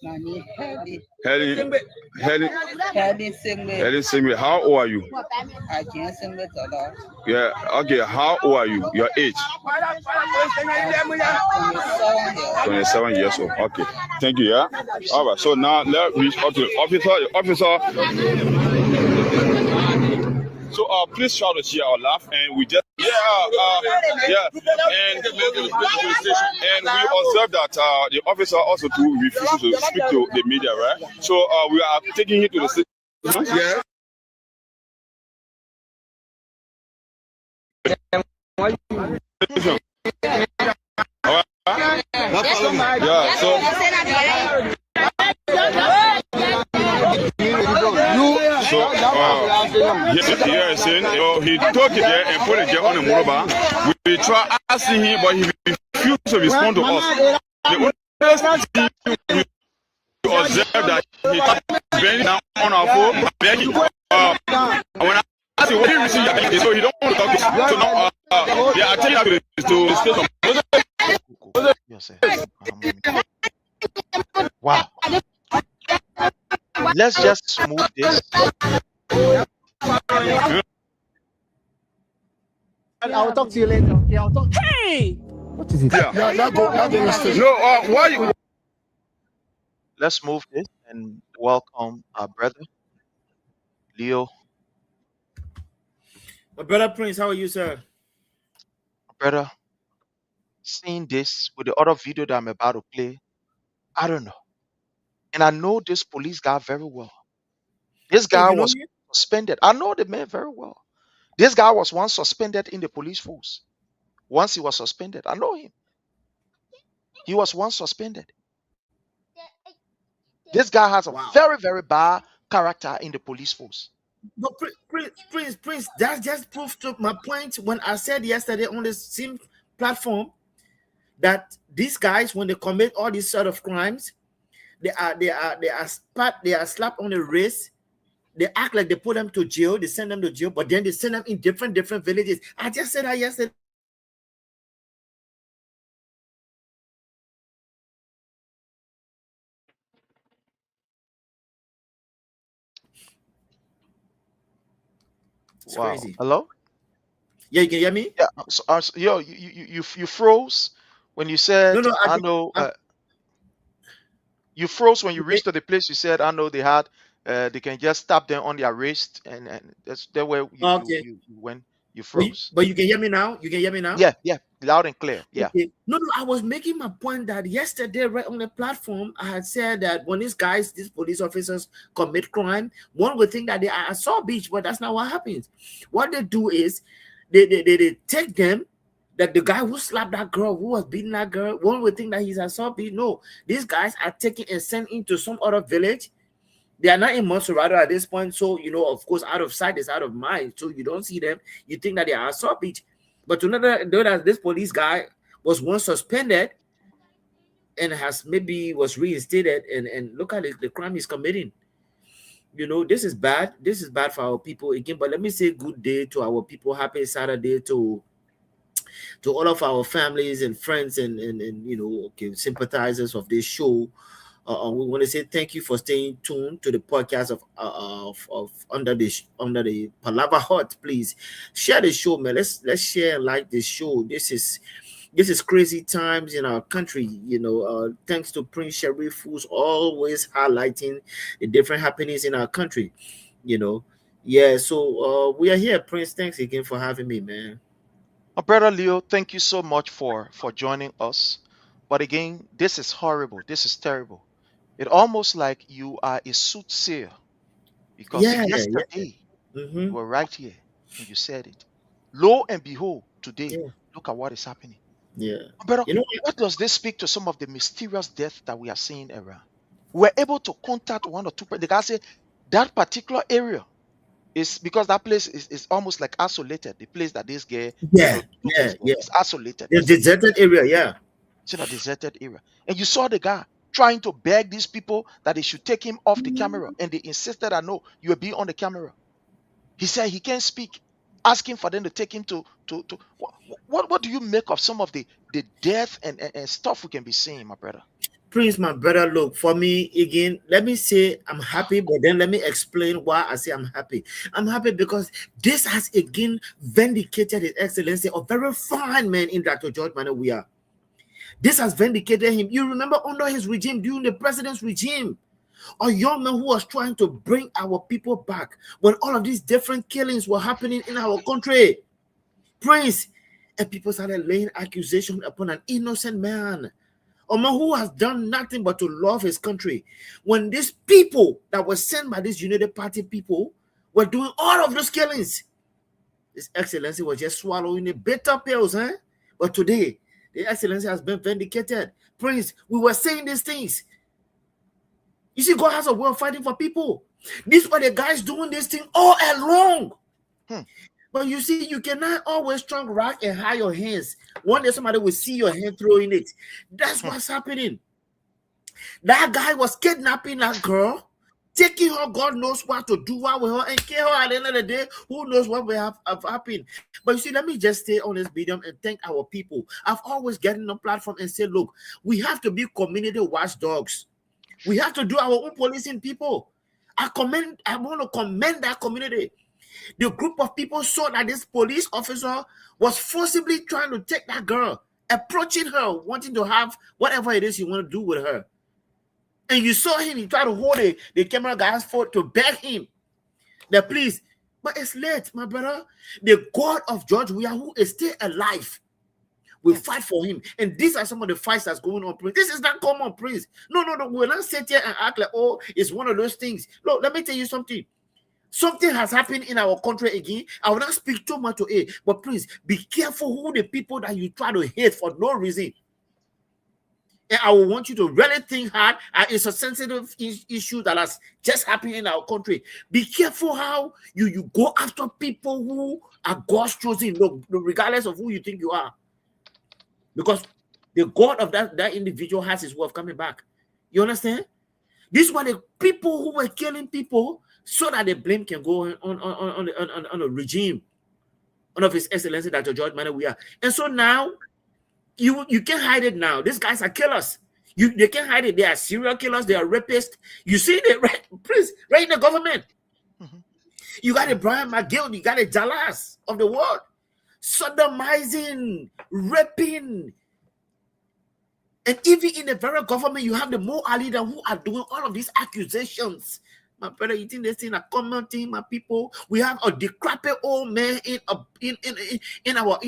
Money. Helen Singwe. How old are you? I can't sing it a lot. Yeah. Okay. How old are you? Your age? 27 years old. Okay. Thank you. Yeah. All right. So now let's reach out to the officer. So please shout to cheer or laugh, and we just and we observe that the officer also too refuses to speak to the media, right? So we are taking him to the station. Yeah. Yeah. So. Here saying, he took it there and put it there on the motorbike. We try asking him, but he refused to respond to us. The only thing we observe that he bending down on our phone, begging. When I ask him what he received, so he don't want to talk to us. So now, they are taking us to the station. Wow. Let's just move this. I'll talk to you later. Okay, I'll talk. Hey! What is it? Yeah. No, why you? Let's move this and welcome our brother, Leo. My brother Prince, how are you, sir? Brother, seeing this with the other video that I'm about to play, I don't know. And I know this police guy very well. This Oh, guy you know was him? suspended. I know the man very well. This guy was once suspended in the police force. Once he was suspended, I know him. He was once suspended. This guy has a Wow. very, very bad character in the police force. But Prince, that just proves to my point when I said yesterday on the same platform that these guys, when they commit all these sort of crimes, they are slapped on the wrist. They act like they put them to jail, they send them to jail, but then they send them in different villages. I just said that yesterday. It's Wow. crazy. Hello? Yeah, you can hear me? Yeah. Yo, you froze when you said, No, I know. I'm You froze when you okay. reached to the place you said, I know they had, they can just tap them on their wrist, and that's that where Okay. you when you But froze. but you can hear me now? You can hear me now? Yeah, yeah, loud and clear. Yeah. Okay. No, I was making my point that yesterday, right on the platform, I had said that when these police officers commit crime, one would think that they are assault beach, but that's not what happens. What they do is they take them, that the guy who slapped that girl, who was beating that girl, one would think that he's assault beach. No, these guys are taken and sent into some other village. They are not in Monserrado at this point, so of course, out of sight is out of mind. So you don't see them, you think that they are assault beach. But to know that this police guy was once suspended and has maybe was reinstated, and look at the crime he's committing. This is bad. This is bad for our people again. But let me say good day to our people. Happy Saturday to all of our families and friends and okay, sympathizers of this show. We want to say thank you for staying tuned to the podcast of under the Palava Hut. Please share the show, man. Let's share and like this show. This is crazy times in our country. Thanks to Prince Sharif, who's always highlighting the different happenings in our country. Yeah. So we are here, Prince. Thanks again for having me, man. Brother Leo, thank you so much for joining us. But again, this is horrible. This is terrible. It almost like you are a soothsayer, because Yeah, yeah. yesterday Mm-hmm. you were right here and you said it. Lo and behold, today, Yeah. look at what is happening. Yeah. Brother, You know what does this speak to some of the mysterious death that we are seeing around? We're able to contact one or two. The guy said that particular area is, because that place is almost like isolated. The place that this guy, Yeah, took yeah, his own, yeah. is isolated. The deserted area, yeah. It's in a deserted area. And you saw the guy trying to beg these people that they should take him off the camera. And they insisted that no, you'll be on the camera. He said he can't speak, asking for them to take him to what do you make of some of the death and stuff we can be seeing, my brother? Prince, my brother, look, for me, again, let me say I'm happy, but then let me explain why I say I'm happy. I'm happy because this has again vindicated His Excellency, a very fine man in Dr. George Manuel Weah. This has vindicated him. You remember under his regime, during the president's regime, a young man who was trying to bring our people back when all of these different killings were happening in our country. Prince, and people started laying accusation upon an innocent man. A man who has done nothing but to love his country. When these people that were sent by these United Party people were doing all of those killings, His Excellency was just swallowing the bitter pills, huh? But today, the Excellency has been vindicated. Prince, we were saying these things. You see, God has a way of fighting for people. These were the guys doing this thing all along. But you see, you cannot always strong rock and hide your hands. One day somebody will see your hand throwing it. That's what's happening. That guy was kidnapping that girl, taking her, God knows what to do with her, and kill her at the end of the day. Who knows what will have happened? But you see, let me just stay on this medium and thank our people. I've always gotten on platform and said, look, we have to be community watchdogs. We have to do our own policing, people. I want to commend that community. The group of people saw that this police officer was forcibly trying to take that girl, approaching her, wanting to have whatever it is you want to do with her. And you saw him, he tried to hold the camera guy's foot to beg him that please But it's late, my brother. The God of George Weah, who is still alive, will fight for him. And these are some of the fights that's going on, Prince. This is not common, Prince. No. We'll not sit here and act like, oh, it's one of those things. Look, let me tell you something. Something has happened in our country again. I will not speak too much to it, but please be careful who the people that you try to hate for no reason. And I will want you to really think hard. It's a sensitive issue that has just happened in our country. Be careful how you go after people who are God's chosen, regardless of who you think you are. Because the God of that individual has his way of coming back. You understand? These were the people who were killing people so that the blame can go on a regime, one of His Excellency Dr. George Manuel Weah. And so now, you can't hide it now. These guys are killers. They can't hide it. They are serial killers. They are rapists. You see it right in the government. You got a Brian McGill. You got a Jalas of the world. Sodomizing, raping. And even in the very government, you have the Mo Ali who are doing all of these accusations. My brother, you think this thing a common thing, my people? We have a decrepit old man in our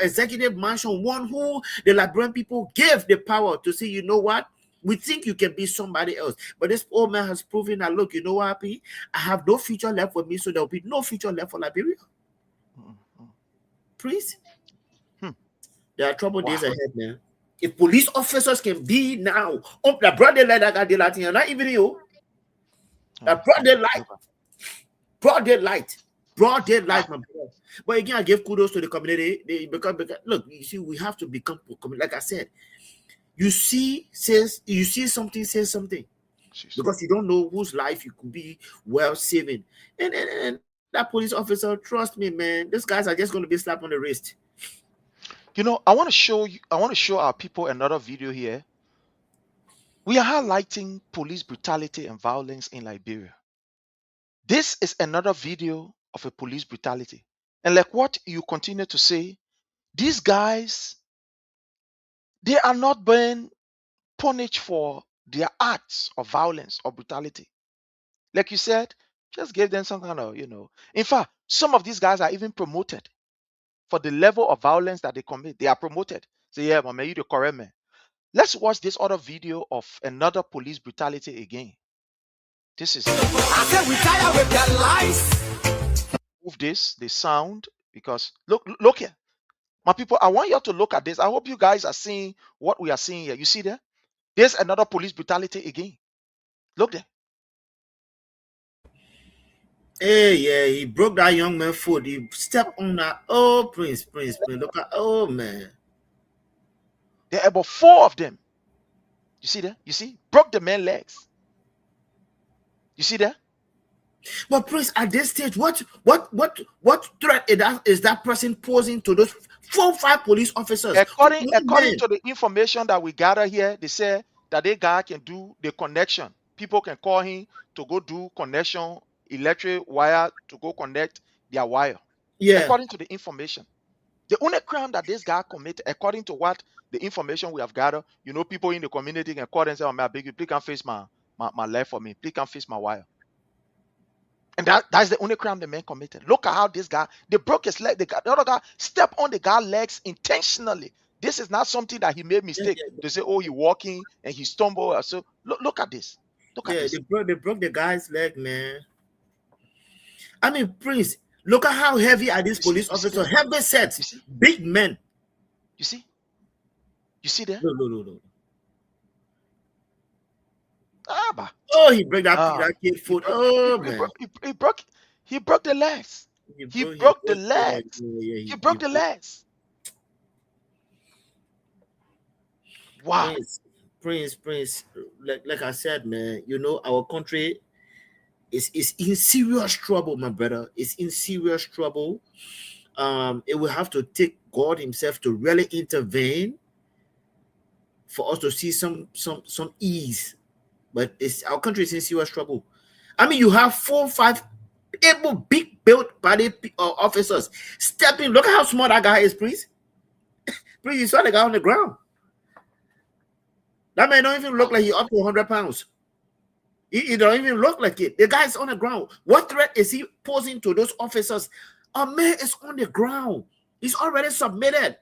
executive mansion, one who the Liberian people gave the power to say, you know what? We think you can be somebody else. But this old man has proven that, look, you know what, I have no future left for me, so there will be no future left for Liberia. Please. There are troubled days ahead, man. If police officers can be now, the brother like that guy, the Latin, not even you. Broad daylight, my brother. But again, I give kudos to the community. Because look, you see, we have to become, like I said, you see something, say something, because you don't know whose life you could be well saving. And that police officer, trust me, man, these guys are just going to be slapped on the wrist. You know, I want to show our people another video here. We are highlighting police brutality and violence in Liberia. This is another video of a police brutality. And like what you continue to say, these guys, they are not being punished for their acts of violence or brutality. Like you said, just give them some kind of, In fact, some of these guys are even promoted for the level of violence that they commit. They are promoted. Say, yeah, man, you the correct man. Let's watch this other video of another police brutality again. This is. I said we tired with their lies. Move this, the sound, because look here. My people, I want you to look at this. I hope you guys are seeing what we are seeing here. You see there? There's another police brutality again. Look there. Hey, yeah, he broke that young man's foot. He stepped on that. Oh, Prince. Look at, oh, man. There are about 4 of them. You see there? You see? Broke the man's legs. You see there? But Prince, at this stage, what threat is that person posing to those 4 or 5 police officers? According to the information that we gather here, they say that they guy can do the connection. People can call him to go do connection, electric wire to go connect their wire. Yeah. According to the information. The only crime that this guy committed, according to what the information we have gathered, people in the community can call and say, oh, man, I beg you, please can face my leg for me. Please can face my wire. And that's the only crime the man committed. Look at how this guy, they broke his leg. The other guy stepped on the guy's legs intentionally. This is not something that he made mistake. Yeah. They say, oh, he's walking and he stumbled. So look at this. Look at this. They broke the guy's leg, man. I mean, Prince, look at how heavy are these police officers. Heavy sets, big men. You see? You see there? No. Oh, he broke that kid's foot. Oh, man. He broke the legs. He broke the legs. He broke the legs. Wow. Prince. Like I said, man, our country is in serious trouble, my brother. It's in serious trouble. It will have to take God himself to really intervene for us to see some ease. But our country is in serious trouble. I mean, you have 4 or 5 able, big built body officers stepping. Look at how small that guy is, Prince. Prince, you saw the guy on the ground. That man don't even look like he's up to 100 pounds. It don't even look like it. The guy is on the ground. What threat is he posing to those officers? A man is on the ground. He's already submitted.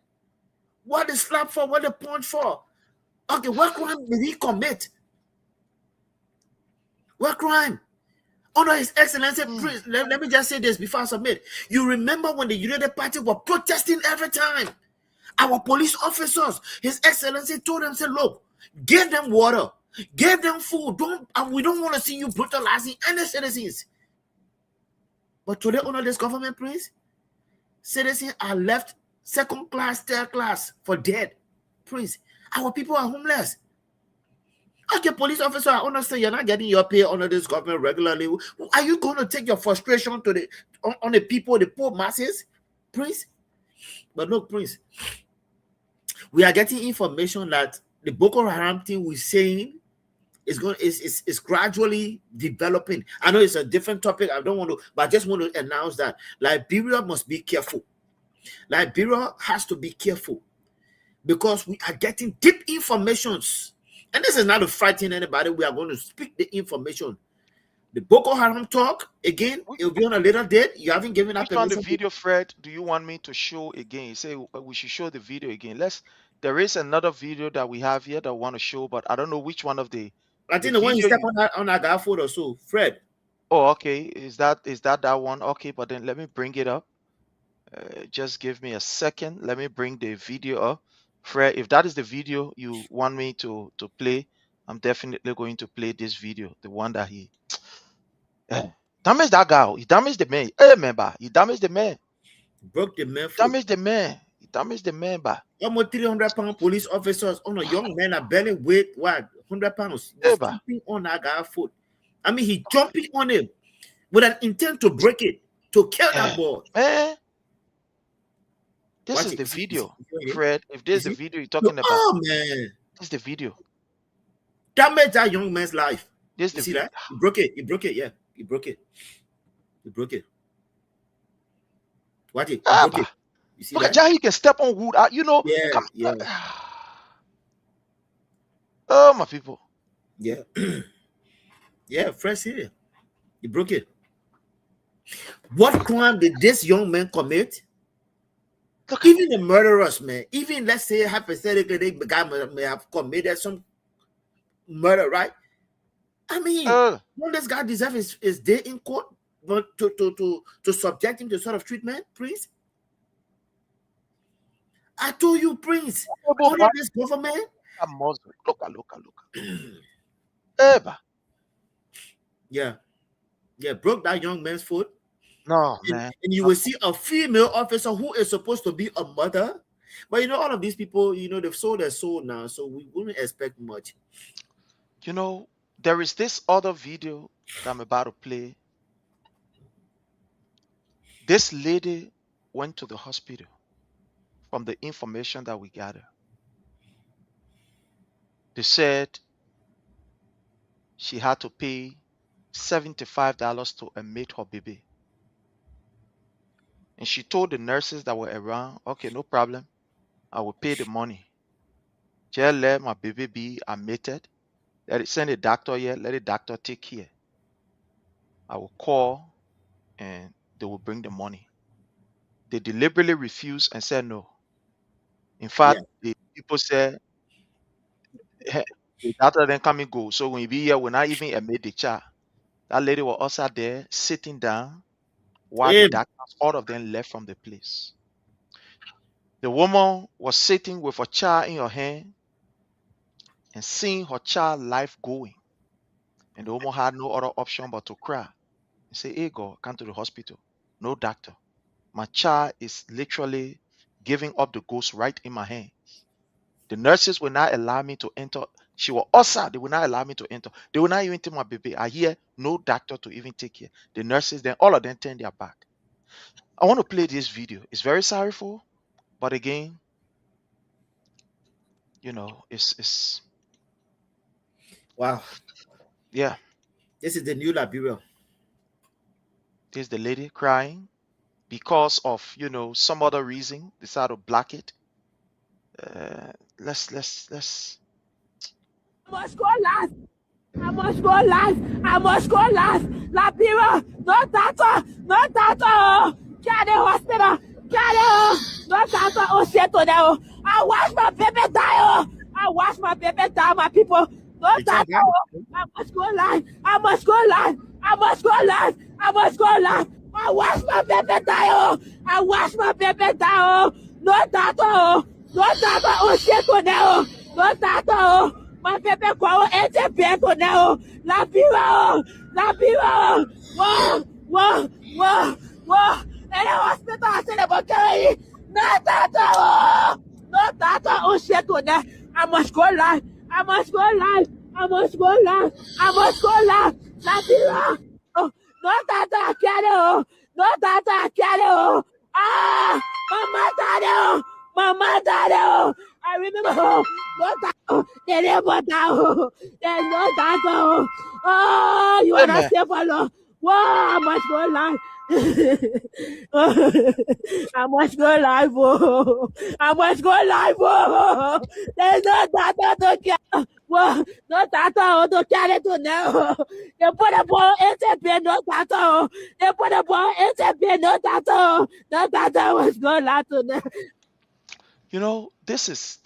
What the slap for? What the punch for? Okay, what crime did he commit? What crime? Oh no, His Excellency, please, let me just say this before I submit. You remember when the United Party were protesting every time? Our police officers, His Excellency told them, said, look, give them water, give them food. We don't want to see you brutalizing any citizens. But today, under this government, please, citizens are left second class, third class for dead. Please, our people are homeless. Okay, police officer, I understand you're not getting your pay under this government regularly. Are you going to take your frustration on the people, the poor masses? Please? But look, please, we are getting information that the Boko Haram thing we're saying is gradually developing. I know it's a different topic. I don't want to, but I just want to announce that Liberia must be careful. Liberia has to be careful because we are getting deep informations. And this is not to frighten anybody. We are going to speak the information. The Boko Haram talk, again, it will be on a later date. You haven't given up Which one the video, Fred, do you want me to show again? You say we should show the video again. There is another video that we have here that I want to show, but I don't know which one of the. I think the one you step on that guy photo, so Fred. Oh, okay. Is that one? Okay, but then let me bring it up. Just give me a second. Let me bring the video up. Fred, if that is the video you want me to play, I'm definitely going to play this video. The one that he damaged that guy. He damaged the man. Hey, remember, he damaged the man. Broke the man. Damaged the man. He damaged the man, but almost 300-pound police officers on a young man are barely weight what 100 pounds. Jumping on that guy's foot. I mean, he jumping on him with an intent to break it, to kill that boy. Man. This is the video, Fred. If this is the video you're talking about, oh man, this is the video. Damage that young man's life. This you see that? He broke it. He broke it. Yeah, he broke it. He broke it. Watch it. He broke it. You see look that? at how he can step on wood. You know. Yeah. Yeah. Oh my people. Yeah. Yeah. Fresh here. He broke it. What crime did this young man commit? Look, even the murderers, man, even let's say hypothetically the guy may have committed some murder, right? I mean, don't this guy deserve his day in court but to subject him to sort of treatment, Prince? I told you, Prince, under this government. Look. Yeah. Yeah, broke that young man's foot. No, man. And you will see a female officer who is supposed to be a mother. But you know, all of these people, you know, they've sold their soul now, so we wouldn't expect much. You know, there is this other video that I'm about to play. This lady went to the hospital from the information that we gathered. They said she had to pay $75 to admit her baby. And she told the nurses that were around, okay, no problem. I will pay the money. Just let my baby be admitted. Let it send a doctor here. Let the doctor take care. I will call and they will bring the money. They deliberately refused and said no. In fact, the people said, hey, the doctor then come and go. So when you be here, we're not even admit the child. That lady was also there sitting down while the doctors, all of them left from the place. The woman was sitting with a child in her hand and seeing her child life going. And the woman had no other option but to cry and say, hey, God, come to the hospital. No doctor. My child is literally giving up the ghost right in my hands. The nurses will not allow me to enter. She was also, they will not allow me to enter. They will not even take my baby. I hear no doctor to even take care. The nurses, then all of them turn their back. I want to play this video. It's very sorrowful, but again, you know, it's wow. Yeah. This is the new Liberia. This is the lady crying because of, you know, some other reason. Decided to block it. Let's. I must go live. I must go live. Liberia, no tato, no tato. Carry hospital, carry no tato. Oh, shit, oh, I watch my baby die. Oh, I watch my baby die, my people. No tato. I must go live. I must go live. I must go live. I must go live. I watch my baby die. Oh, I watch my baby die. Oh, no tato. No tato. Oh, shit, oh, no tato. My baby go ete beto now. La viva, la viva. Whoa, whoa, whoa, whoa. And the hospital I said about carry. No tata, no tata. Oh shit, I must go live. I must go live. I must go live. I must go live. La viva. Oh, no tata, quiero. No tata, quiero. Ah, mama tata. Mama tata. I remember. No tata. They never die. There's no tata. Oh, you are not Amen. safe alone. Whoa, I must go live. I must go live. Oh. I must go live. Oh. There's no tata to care. Whoa, no tata to carry to now. They put a ball into bed, no tata. They put a ball into bed, no tata. No tata was go live to now. You know, this is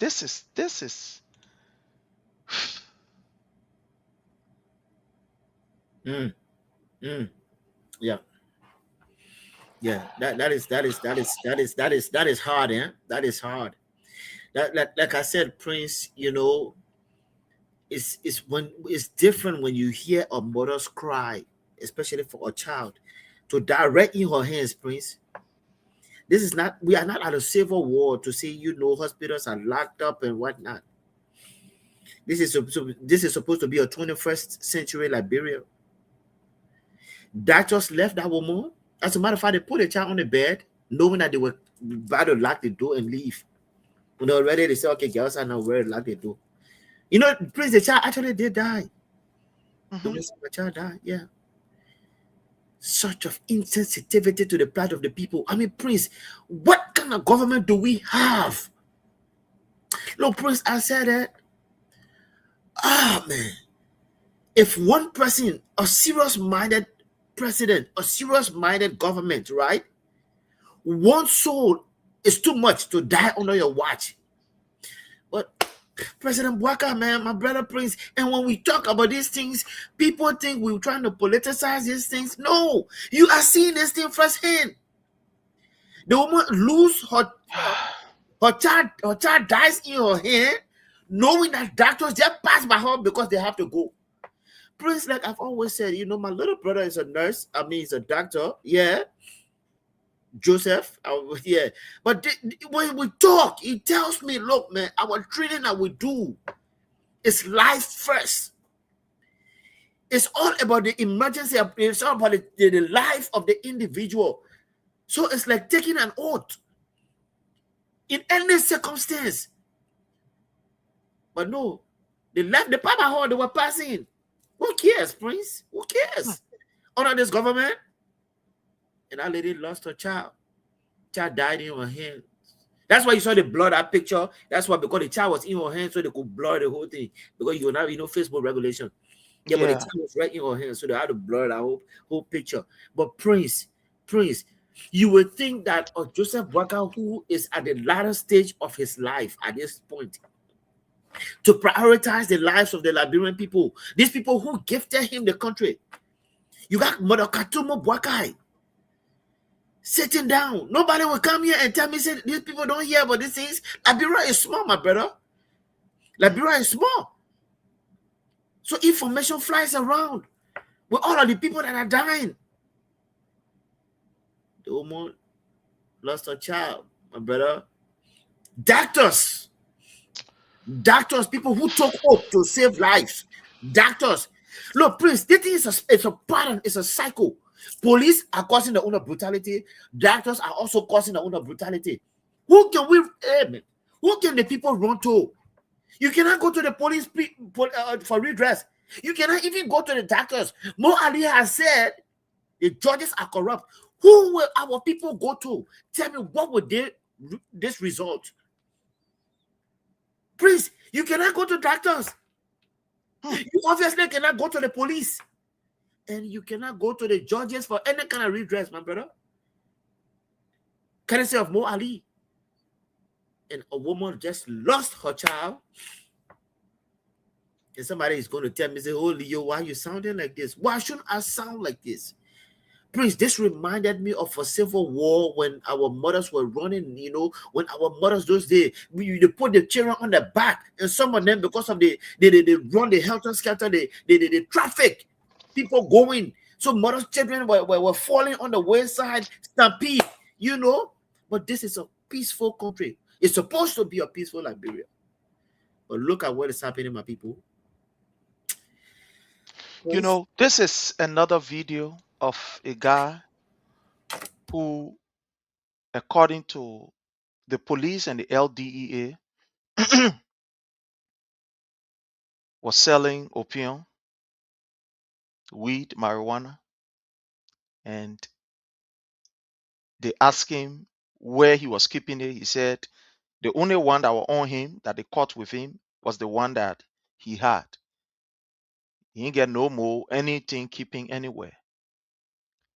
Yeah. Yeah, that is hard, eh? That is hard. That like I said, Prince, it's when it's different when you hear a mother's cry, especially for a child, to direct in her hands, Prince. This is not, we are not at a civil war to say, hospitals are locked up and whatnot. This is supposed to be a 21st century Liberia. Doctors left that woman. As a matter of fact, they put a child on the bed, knowing that they were about to lock the door and leave. When they were ready, they said, okay, girls are not ready to lock the door. Prince, the child actually did die. The child died, yeah. Such of insensitivity to the plight of the people. I mean, Prince, what kind of government do we have? Look, Prince, I said that. Man. If one person, a serious-minded president, a serious-minded government, right? One soul is too much to die under your watch. But President Bwaka, man, my brother Prince, and when we talk about these things, people think we're trying to politicize these things. No, you are seeing this thing firsthand. The woman lose her child dies in her hand, knowing that doctors just pass by her because they have to go. Prince, like I've always said, my little brother is a nurse. I mean, he's a doctor. Yeah. Joseph. Yeah. But when we talk, he tells me, look, man, our training that we do is life first. It's all about the emergency. It's all about the life of the individual. So it's like taking an oath in any circumstance. But no, they left the Papa Hall, they were passing. Who cares, Prince? Who cares? Under this government. And that lady lost her child. Child died in her hand. That's why you saw the blur that picture. That's why, because the child was in her hand, so they could blur the whole thing. Because you have, Facebook regulation. Yeah, but the child was right in her hand, so they had to blur that whole picture. But Prince, you would think that Joseph Bwaka, who is at the latter stage of his life at this point, to prioritize the lives of the Liberian people, these people who gifted him the country. You got Mother Katumo Bwakai sitting down. Nobody will come here and tell me, say, these people don't hear about these things. Liberia is small, my brother. Liberia is small. So information flies around with all of the people that are dying. The woman lost her child, my brother. Doctors, people who took hope to save lives. Doctors. Look, Prince, this thing it's a pattern, it's a cycle. Police are causing their own brutality. Doctors are also causing their own brutality. Who can the people run to? You cannot go to the police for redress. You cannot even go to the doctors. Mo Ali has said the judges are corrupt. Who will our people go to? Tell me, what would this result? Prince, you cannot go to doctors. You obviously cannot go to the police. And you cannot go to the judges for any kind of redress, my brother. Courtesy of Mo Ali. And a woman just lost her child. And somebody is going to tell me, say, oh, Leo, why are you sounding like this? Why shouldn't I sound like this? Please, this reminded me of a civil war when our mothers were running, when our mothers those days, they put the children on the back, and some of them, because of they run the helter-skelter, the traffic, people going. So mothers' children were falling on the wayside, stampede, But this is a peaceful country. It's supposed to be a peaceful Liberia. But look at what is happening, my people. This is another video of a guy who, according to the police and the LDEA, was selling opium, weed, marijuana, and they asked him where he was keeping it. He said the only one that were on him, that they caught with him, was the one that he had. He didn't get no more anything keeping anywhere.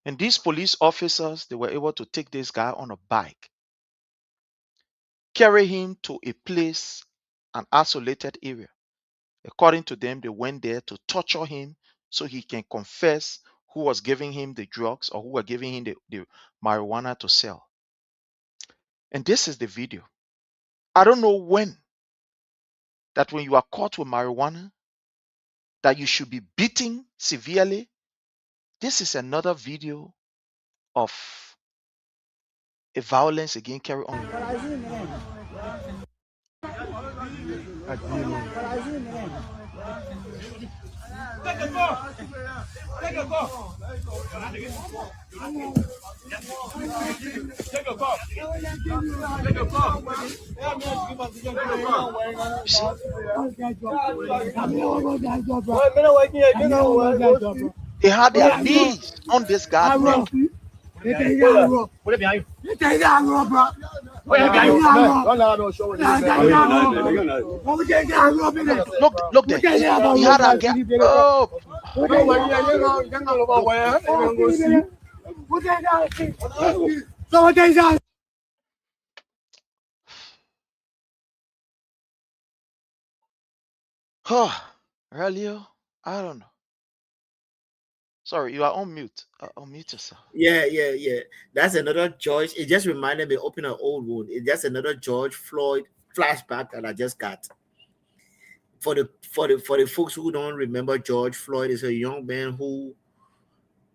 And these police officers, they were able to take this guy on a bike, carry him to a place, an isolated area. According to them, they went there to torture him so he can confess who was giving him the drugs or who were giving him the marijuana to sell. And this is the video. I don't know when you are caught with marijuana, that you should be beaten severely. This is another video of a violence again carry on. They had their knees on this guy's neck. Look there. He had a gap. Earlier, I don't know. Sorry, you are on mute. Unmute yourself. Yeah. That's another George. It just reminded me of opening an old wound. It's just another George Floyd flashback that I just got. For the folks who don't remember, George Floyd is a young man who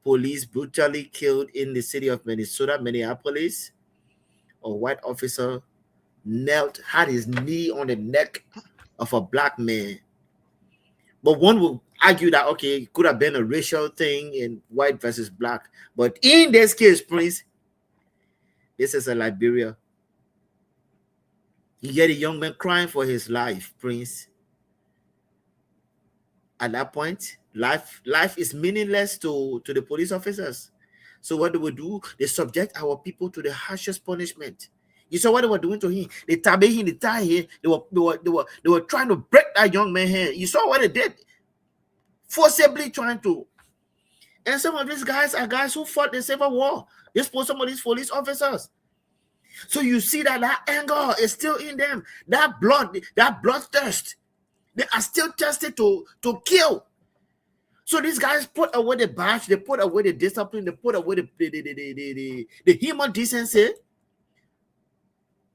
police brutally killed in the city of Minneapolis. A white officer had his knee on the neck of a black man. But one will argue that, okay, it could have been a racial thing in white versus black. But in this case, Prince, this is a Liberia. You get a young man crying for his life, Prince. At that point, life is meaningless to the police officers. So what do? They subject our people to the harshest punishment. You saw what they were doing to him. They tied him, They were trying to break that young man's hand. You saw what they did. Forcibly trying to. And some of these guys are guys who fought the Civil War. They support some of these police officers. So you see that anger is still in them. That bloodthirst. They are still tested to kill. So these guys put away the badge, they put away the discipline, they put away the human decency.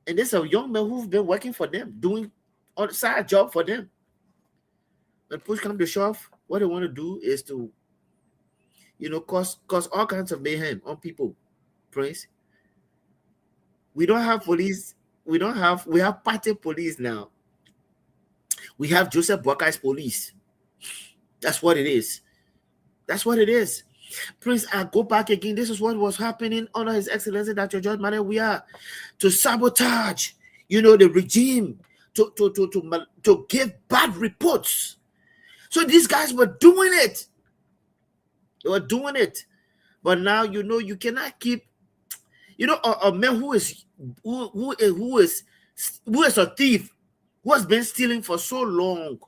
And there's a young man who's been working for them, doing on side job for them. When push comes to shove, what they want to do is to, cause all kinds of mayhem on people. Prince. We don't have police. We have party police now. We have Joseph Boakai's police. That's what it is. That's what it is. Prince, I go back again. This is what was happening under His Excellency Dr. George Manuel Weah to sabotage, the regime, to give bad reports. So these guys were doing it. They were doing it. But now you cannot keep, a man who is a thief, who has been stealing for so long.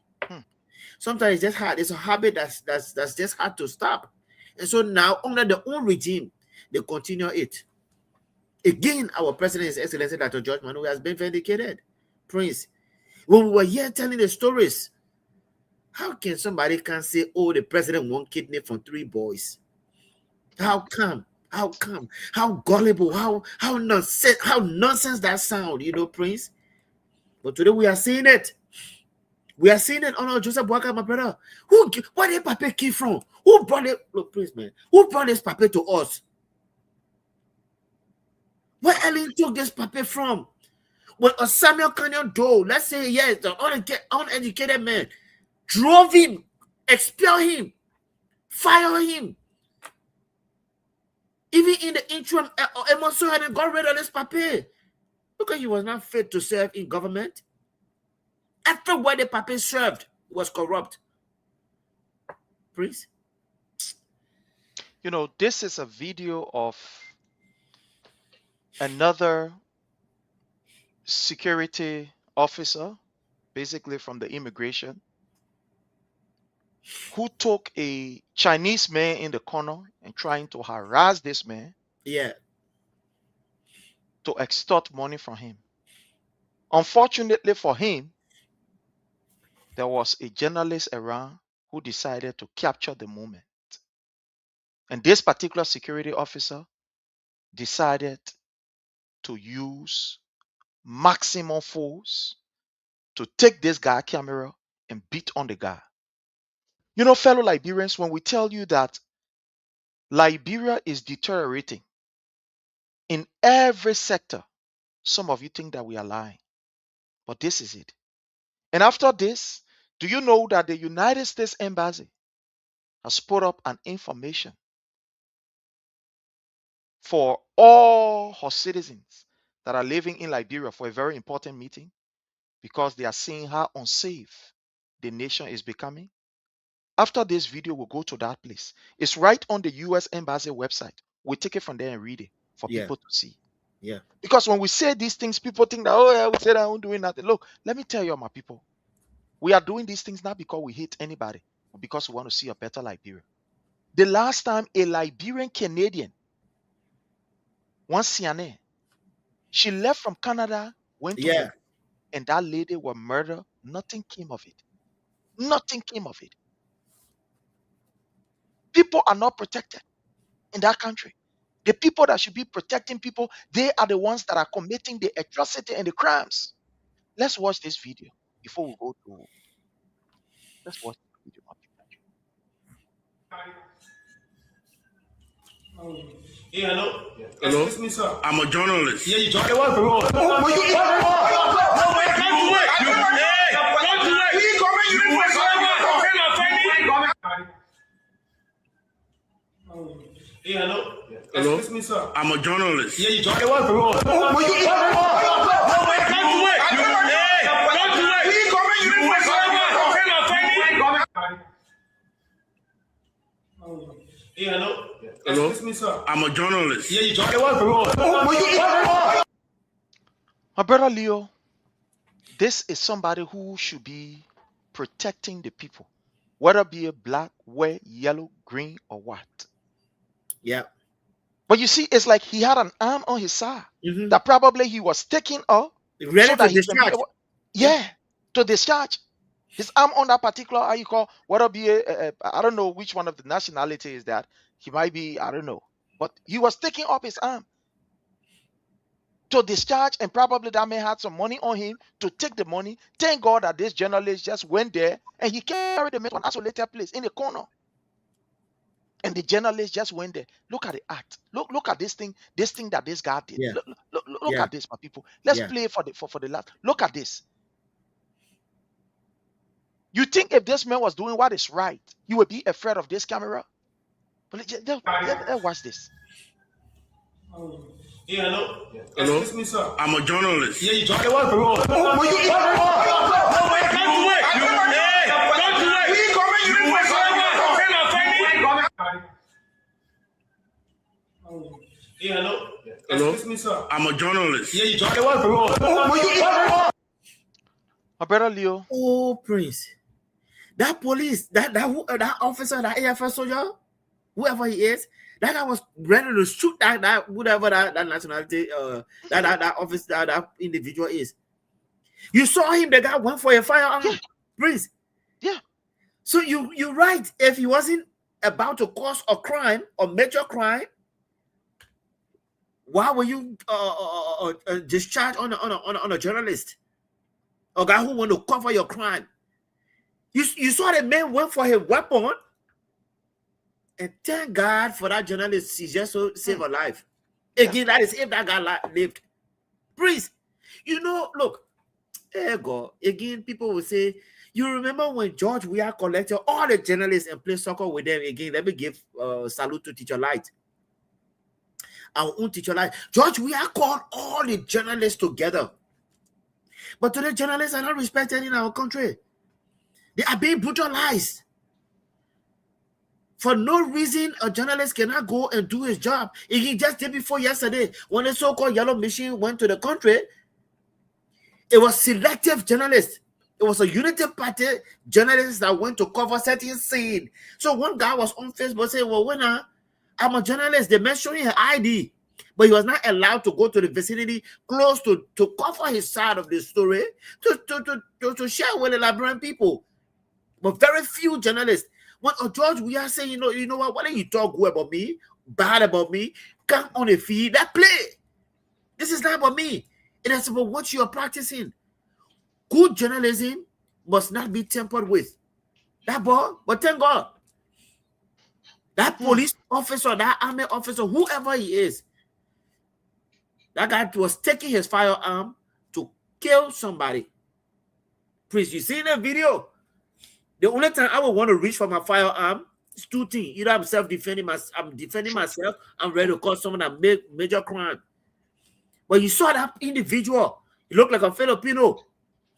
Sometimes it's just hard. It's a habit that's just hard to stop. And so now, under the own regime, they continue it. Again, our president, His Excellency Dr. George Manu, has been vindicated. Prince, when we were here telling the stories, how can somebody can say, oh, the president won kidney from 3 boys? How come? How come? How gullible? How nonsense that sound, Prince? But today we are seeing it. We are seeing it on Joseph Boaka, my brother. Where did Papa came from? Who brought it? Look, please, man. Who brought this Papa to us? Where Ellen took this Papa from? When a Samuel Canyon Doe, let's say, yes, the uneducated man, drove him, expelled him, fired him. Even in the interim, Emerson hadn't got rid of this Papa because he was not fit to serve in government. Everywhere the Papa served was corrupt. Please. This is a video of another security officer, basically from the immigration, who took a Chinese man in the corner and trying to harass this man. Yeah. To extort money from him. Unfortunately for him, there was a journalist around who decided to capture the moment. And this particular security officer decided to use maximum force to take this guy camera and beat on the guy. Fellow Liberians, when we tell you that Liberia is deteriorating in every sector, some of you think that we are lying. But this is it. And after this, do you know that the United States Embassy has put up an information for all her citizens that are living in Liberia for a very important meeting, because they are seeing how unsafe the nation is becoming? After this video, we'll go to that place. It's right on the U.S. Embassy website. We'll take it from there and read it for people to see. Yeah. Because when we say these things, people think that, oh, yeah, we said I'm doing nothing. Look, let me tell you, my people, we are doing these things not because we hate anybody, but because we want to see a better Liberia. The last time a Liberian Canadian, one CNN, she left from Canada, went to work, and that lady was murdered. Nothing came of it. Nothing came of it. People are not protected in that country. The people that should be protecting people, they are the ones that are committing the atrocity and the crimes. Let's watch this video before we go to. Let's watch the video. Hey, hello. Hello? Excuse me, sir. I'm a journalist. Yeah, you journalist. Come to work. Come to work. You coming? You Hey, hello. Hello? Excuse me, sir. I'm a journalist. Yeah, you journalist. Come to work. Come to work. You Hey, hello. Hello? Excuse me, sir. I'm a journalist. Yeah, you journalist. My brother Leo, this is somebody who should be protecting the people, whether be a black, white, yellow, green, or what. Yeah. But you see, it's like he had an arm on his side that probably he was taking up ready to discharge. To discharge. His arm on that particular, how you call, whether be I don't know which one of the nationality is that. He might be, I don't know. But he was taking up his arm to discharge, and probably that man had some money on him to take the money. Thank God that this journalist just went there and he carried the man to an isolated place in the corner. And the journalist just went there. Look at the act. Look at this thing that this guy did. Yeah. Look at this, my people. Let's play for the last. Look at this. You think if this man was doing what is right, you would be afraid of this camera? But let's watch this. Hey, hello. Hello? Excuse me, sir. I'm a journalist. Yeah, you journalist. Come Hey, hello. Hello? Excuse me, sir. I'm a journalist. Yeah, you journalist. My brother Leo. Oh, Prince. That police, that officer, that AFS soldier, whoever he is, that guy was ready to shoot that whatever that nationality, that office, that individual is. You saw him. The guy went for a firearm. Please. Yeah. So you're right. If he wasn't about to cause a crime or major crime, why were you discharged on a journalist, a guy who want to cover your crime? You saw the man went for his weapon, and thank God for that journalist. He just so save a life. Again, that is if that guy lived. Please, look, there go again. People will say, you remember when George Weah collected all the journalists and played soccer with them again? Let me give salute to Teacher Light. Our own Teacher Light. George Weah called all the journalists together. But today, journalists are not respected in our country. They are being brutalized. For no reason, a journalist cannot go and do his job. He just did before yesterday, when the so-called yellow machine went to the country, it was selective journalists. It was a Unity Party journalist that went to cover certain scene. So one guy was on Facebook saying, well, when I'm a journalist, they mentioned his ID, but he was not allowed to go to the vicinity close to cover his side of the story to share with the Liberian people. But very few journalists. When George, we are saying, you know what? Why don't you talk good about me, bad about me, come on a feed, that play. This is not about me. It is about what you are practicing. Good journalism must not be tampered with. That boy, but thank God, that police officer, that army officer, whoever he is, that guy was taking his firearm to kill somebody. Please, you see in the video, the only time I would want to reach for my firearm is two things. Either I'm self-defending, I'm defending myself, I'm ready to cause someone that make major crime. But you saw that individual, he looked like a Filipino.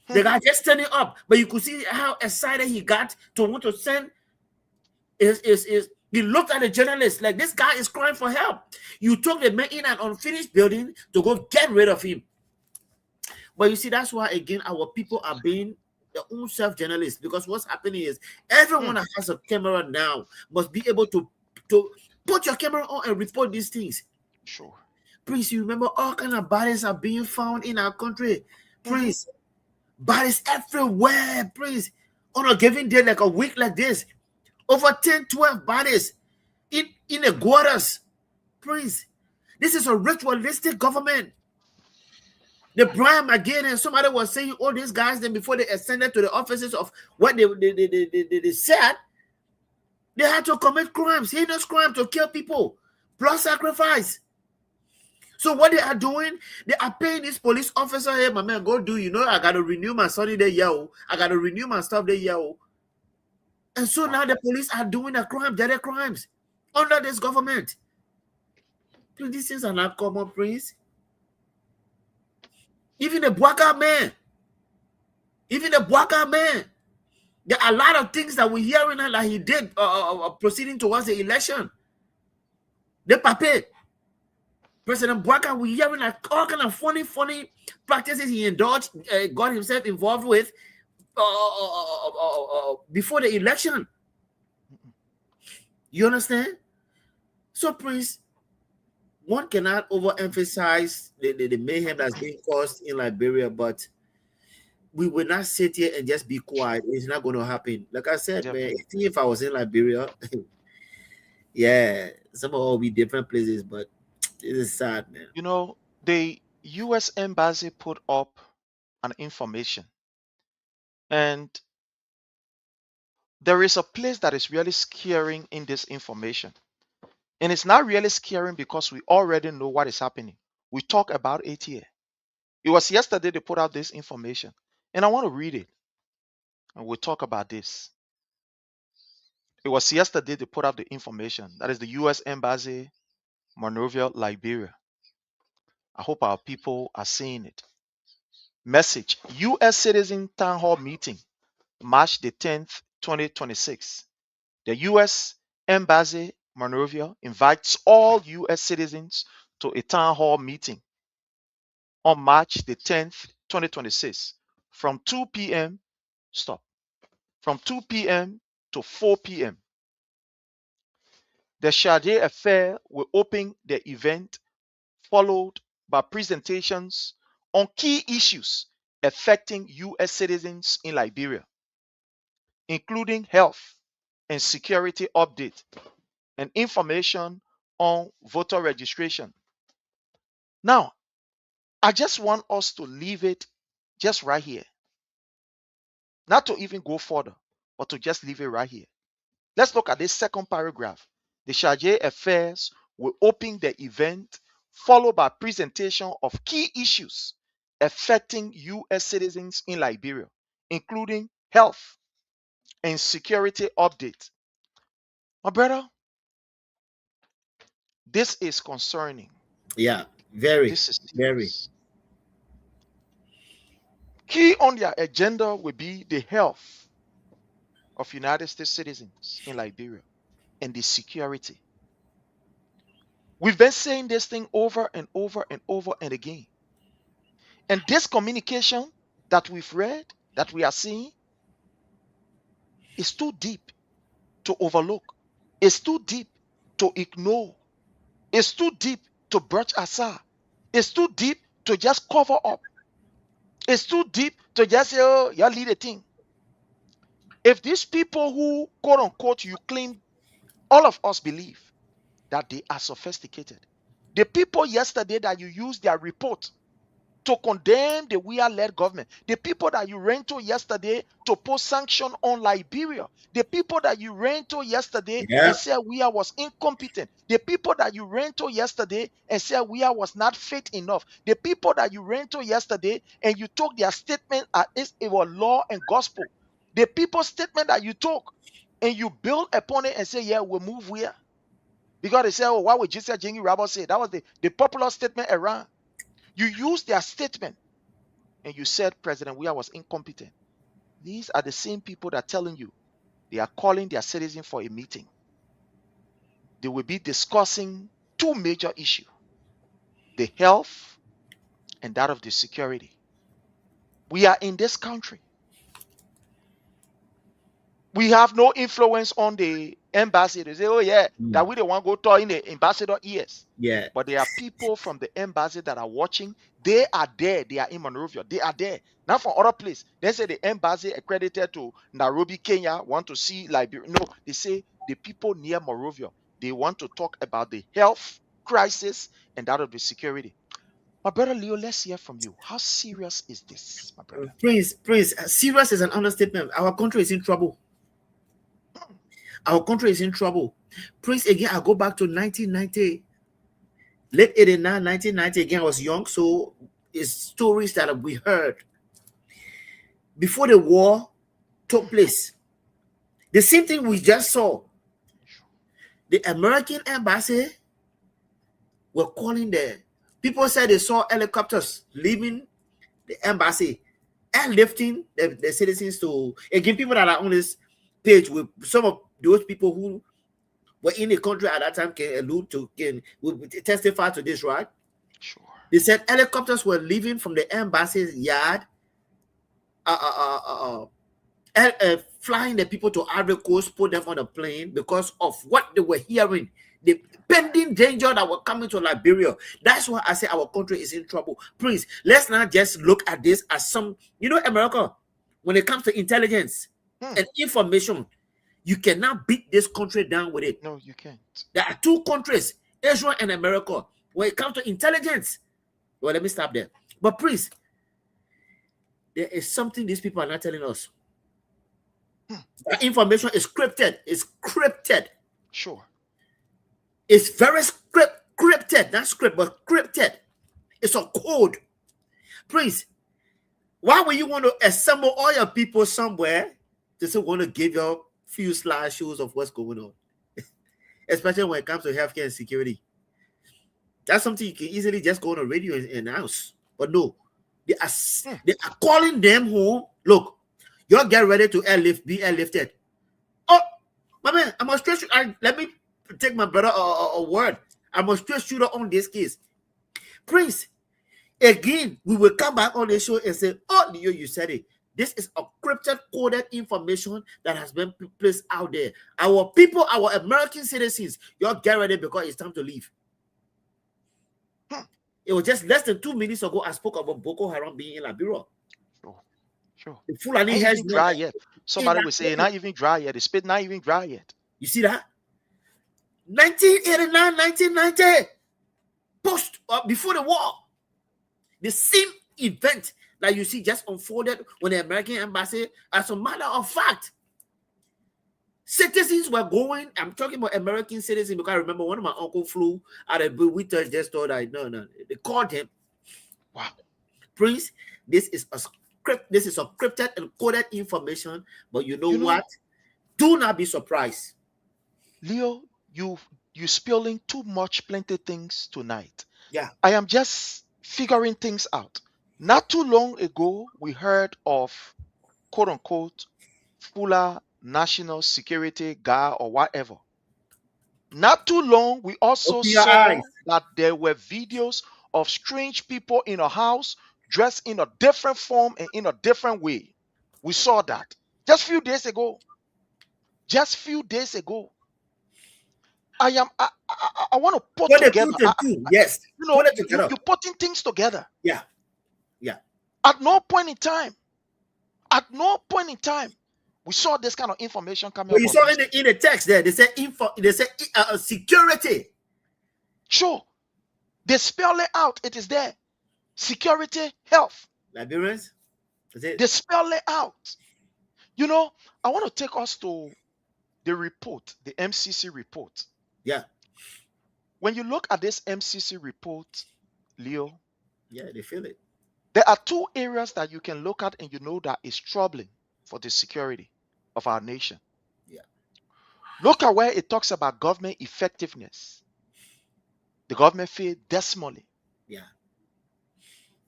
The guy just standing up, but you could see how excited he got to want to send he looked at the journalist like this guy is crying for help. You took the man in an unfinished building to go get rid of him. But you see, that's why again our people are being their own self-journalists, because what's happening is everyone that has a camera now must be able to put your camera on and report these things. Sure. Please, you remember all kind of bodies are being found in our country. Please. Bodies everywhere, please. On a given day, like a week like this, over 10, 12 bodies in the waters. Please. This is a ritualistic government. The Brian McGinn and somebody was saying all these guys, then before they ascended to the offices of what they said, they had to commit crimes, heinous crimes to kill people, blood sacrifice. So what they are doing, they are paying this police officer, hey, my man, go do, I got to renew my Sunday day, yo. I got to renew my stuff there, yo. And so now the police are doing the crime, direct crimes under this government. Please, these things are not common, please. Even the Bwaka man, there are a lot of things that we're hearing that he did proceeding towards the election. The pape. President Bwaka, we're hearing like all kind of funny practices he indulged, got himself involved with before the election. You understand? So, please, one cannot overemphasize the mayhem that's being caused in Liberia, but we will not sit here and just be quiet. It's not going to happen. Like I said, man, if I was in Liberia, yeah, some will all be different places, but it is sad, man. The U.S. Embassy put up an information, and there is a place that is really scaring in this information. And it's not really scaring because we already know what is happening. We talk about it here. It was yesterday they put out this information, and I want to read it, and we'll talk about this. It was yesterday they put out the information. That is the U.S. Embassy, Monrovia, Liberia. I hope our people are seeing it. Message: U.S. Citizen Town Hall Meeting, March the 10th, 2026. The U.S. Embassy, Monrovia, invites all U.S. citizens to a town hall meeting on March the 10th, 2026, from 2 p.m. Stop. from 2 p.m. to 4 p.m. The Sade Affair will open the event, followed by presentations on key issues affecting U.S. citizens in Liberia, including health and security update and information on voter registration. Now, I just want us to leave it just right here. Not to even go further, but to just leave it right here. Let's look at this second paragraph. The Sade Affairs will open the event, followed by presentation of key issues affecting U.S. citizens in Liberia, including health and security update. My brother, this is concerning. Yeah, very, This is very. serious. Key on their agenda will be the health of United States citizens in Liberia and the security. We've been saying this thing over and over and over and again. And this communication that we've read, that we are seeing, is too deep to overlook. It's too deep to ignore. It's too deep to brush aside. It's too deep to just cover up. It's too deep to just say, oh, y'all lead a thing. If these people who, quote unquote, you claim, all of us believe that they are sophisticated. The people yesterday that you used their report to condemn the Weah-led government, the people that you ran to yesterday to put sanction on Liberia, the people that you ran to yesterday and said Weah was incompetent, the people that you ran to yesterday and said Weah was not fit enough, the people that you ran to yesterday and you took their statement as it was law and gospel, the people's statement that you took and you build upon it and say, yeah, we'll move Weah. Because they say, oh, why would Jesus Jingy Rabba say? That was the popular statement around. You used their statement and you said President Weah was incompetent. These are the same people that are telling you they are calling their citizens for a meeting. They will be discussing two major issues, the health and that of the security. We are in this country. We have no influence on the embassy. They say, oh yeah, that we don't want to go talk in the ambassador ears. Yeah. But there are people from the embassy that are watching. They are there. They are in Monrovia. They are there. Not from other place. They say the embassy accredited to Nairobi, Kenya, want to see Liberia. No, they say the people near Monrovia, they want to talk about the health crisis and that of the security. My brother Leo, let's hear from you. How serious is this, my brother? Prince, serious is an understatement. Our country is in trouble. Our country is in trouble. Prince, again, I go back to 1990, late 89, 1990. Again, I was young, so it's stories that we heard. Before the war took place, the same thing we just saw. The American embassy were calling there. People said they saw helicopters leaving the embassy, airlifting the citizens to, again, people that are on this page with some of those people who were in the country at that time can allude to, can testify to this, right? Sure. They said helicopters were leaving from the embassy's yard, flying the people to Ivory Coast, put them on a plane because of what they were hearing, the pending danger that were coming to Liberia. That's why I say our country is in trouble. Please, let's not just look at this as some, America, when it comes to intelligence and information, you cannot beat this country down with it. No, you can't. There are two countries, Israel and America. When it comes to intelligence, well, let me stop there. But please, there is something these people are not telling us. The information is scripted. It's scripted. Sure. It's very scripted. Not script, but scripted. It's a code. Please, why would you want to assemble all your people somewhere just want to give you a few slideshows of what's going on? Especially when it comes to healthcare and security. That's something you can easily just go on the radio and announce. But no, they are calling them home. Look, y'all get ready to be airlifted. Oh, my man, I'm a straight shooter. Let me take my brother a word. I'm a straight shooter on this case. Prince, again, we will come back on the show and say, oh, you said it. This is encrypted, coded information that has been placed out there. Our people, our American citizens, you're get ready because it's time to leave. It was just less than 2 minutes ago I spoke about Boko Haram being in Liberia. Sure. The Fulani Ain't has even dry yet. Somebody will say, not even dry yet. The spit not even dry yet. You see that? 1989, 1990, before the war, the same event that you see just unfolded when the American embassy, as a matter of fact, citizens were going. I'm talking about American citizens because I remember one of my uncle flew out of we just told I no. They called him. Wow. Prince, this is a script, this is encrypted and coded information, but you know what? Do not be surprised. Leo, you spilling too much plenty things tonight. Yeah. I am just figuring things out. Not too long ago, we heard of quote unquote fuller national security guy or whatever. Not too long, we also saw that there were videos of strange people in a house dressed in a different form and in a different way. We saw that just few days ago. Just few days ago. I want to put together. Yes. You know, you're putting things together. Yeah. At no point in time, we saw this kind of information coming. But you saw in the text there, they said security. Sure. They spell it out. It is there. Security, health. Liberians? They spell it out. You know, I want to take us to the report, the MCC report. Yeah. When you look at this MCC report, Leo. Yeah, they feel it. There are two areas that you can look at and you know that is troubling for the security of our nation. Yeah. Look at where it talks about government effectiveness. The government failed dismally. Yeah.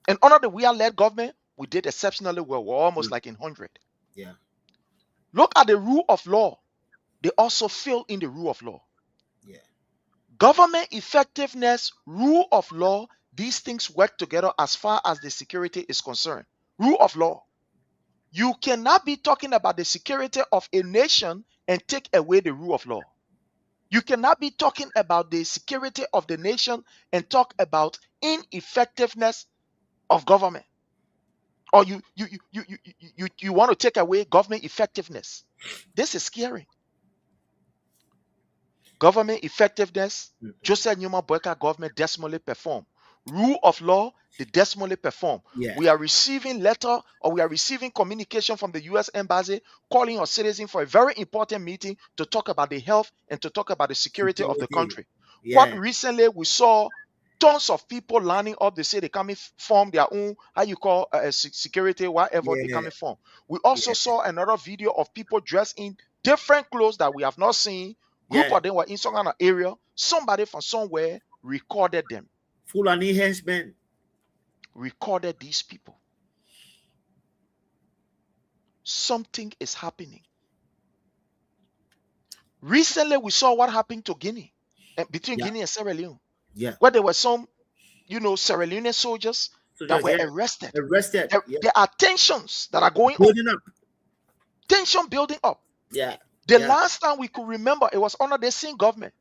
And under the we-are-led government, we did exceptionally well. We're almost like in 100. Yeah. Look at the rule of law. They also fail in the rule of law. Yeah. Government effectiveness, rule of law, these things work together as far as the security is concerned. Rule of law. You cannot be talking about the security of a nation and take away the rule of law. You cannot be talking about the security of the nation and talk about ineffectiveness of government. Or you want to take away government effectiveness. This is scary. Government effectiveness, Joseph Newman Boyka government dismally perform. Rule of law, the dismally perform. Yeah. We are receiving letter or we are receiving communication from the U.S. Embassy calling our citizens for a very important meeting to talk about the health and to talk about the security of the country. Yeah. Quite recently, we saw tons of people lining up. They say they come form their own, how you call security, whatever they come from. We also saw another video of people dressed in different clothes that we have not seen. Group of them were in some kind of area. Somebody from somewhere recorded them. Fulani henchmen recorded these people. Something is happening. Recently, we saw what happened to Guinea, between Guinea and Sierra Leone. Yeah. Where there were some, Sierra Leonean soldiers that were arrested. There are tensions that are going on. Tension building up. Yeah. The last time we could remember, it was under the same government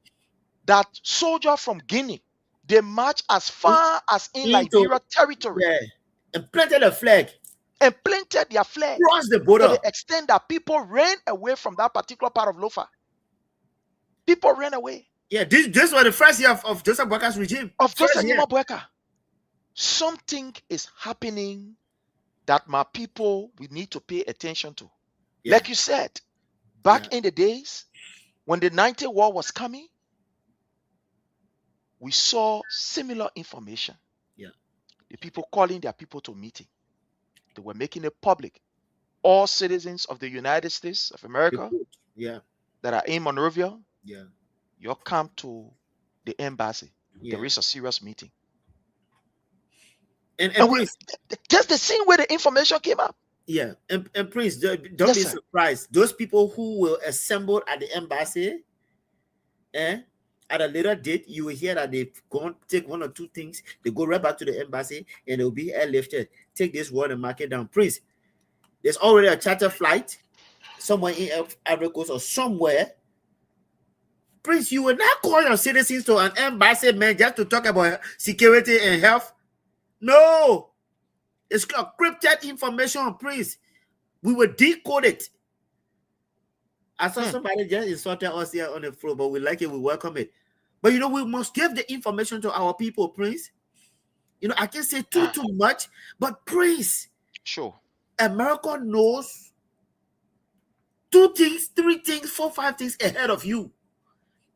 that soldiers from Guinea, they marched as far as in Liberia territory. Yeah. And planted a flag. And planted their flag. Crossed the border. To the extent that people ran away from that particular part of Lofa. People ran away. Yeah, this was the first year of Joseph Boyka's regime. Of Joseph Boyka. Something is happening that my people, we need to pay attention to. Yeah. Like you said, back in the days when the 90 war was coming, we saw similar information. Yeah. The people calling their people to meeting. They were making it public. All citizens of the United States of America that are in Monrovia, you come to the embassy. There is a serious meeting. And just the same way the information came up. Yeah, and Prince, don't be surprised. Those people who will assemble at the embassy, at a later date, you will hear that they go and take one or two things. They go right back to the embassy and they'll be airlifted. Take this word and mark it down. Prince, There's already a charter flight somewhere in Ivory Coast or somewhere. Prince, you will not call your citizens to an embassy, man, just to talk about security and health. No. It's encrypted information, Prince. We will decode it. I saw somebody just insulted us here on the floor, but we like it, we welcome it. But we must give the information to our people, Prince. I can't say too much, but Prince. Sure. America knows 2 things, 3 things, 4, 5 things ahead of you.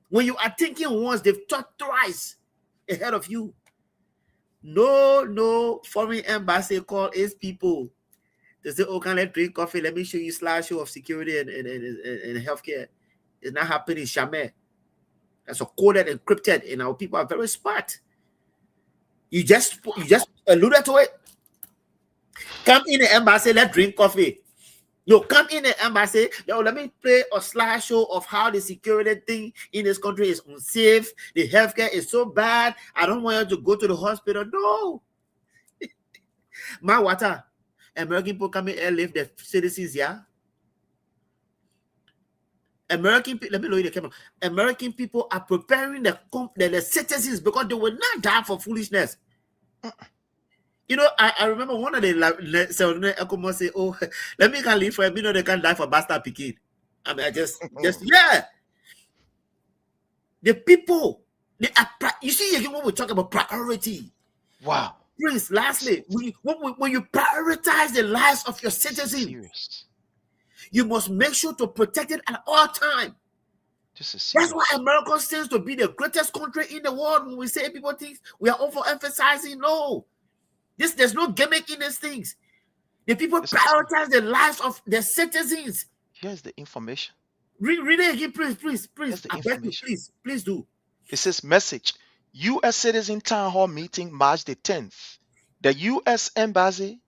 When you are thinking once, they've thought twice ahead of you. No foreign embassy call its people. They say, oh, can I drink coffee? Let me show you slideshow of security and healthcare. It's not happening, Shamé. That's a coded, encrypted, and our people are very smart. You just alluded to it. Come in the embassy, let's drink coffee. No, come in the embassy. Yo, let me play a slideshow of how the security thing in this country is unsafe. The healthcare is so bad. I don't want you to go to the hospital. No. My water. American people come in and live their citizens, yeah? Let me lower the camera. American people are preparing the citizens because they will not die for foolishness. I remember one of the say, oh, let me can live for him. They can't die for bastard picking. I mean, I just yeah. The people, you see again when we talk about priority. Wow. Prince, lastly, when you prioritize the lives of your citizens, you must make sure to protect it at all times. That's why America seems to be the greatest country in the world. When we say people think we are overemphasizing, no. There's no gimmick in these things. The people prioritize the lives of their citizens. Here's the information. Read it again, please. I beg you, please do. It says message. U.S. Citizen Town Hall meeting March the 10th. The U.S. Embassy,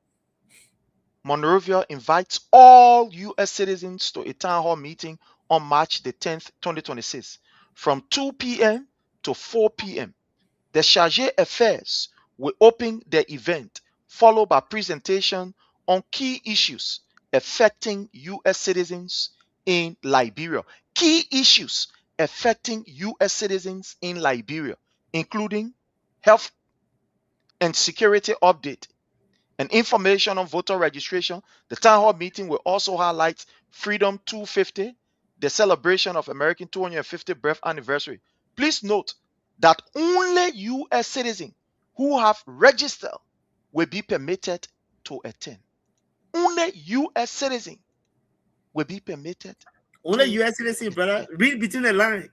Monrovia, invites all U.S. citizens to a town hall meeting on March the 10th, 2026, from 2 p.m. to 4 p.m. The Chargé Affairs will open the event, followed by presentation on key issues affecting U.S. citizens in Liberia. Key issues affecting U.S. citizens in Liberia, including health and security update and information on voter registration. The town hall meeting will also highlight Freedom 250, the celebration of American 250th birth anniversary. Please note that only U.S. citizens who have registered will be permitted to attend. Only U.S. citizens will be permitted. Only U.S. citizens, brother. Read between the lines.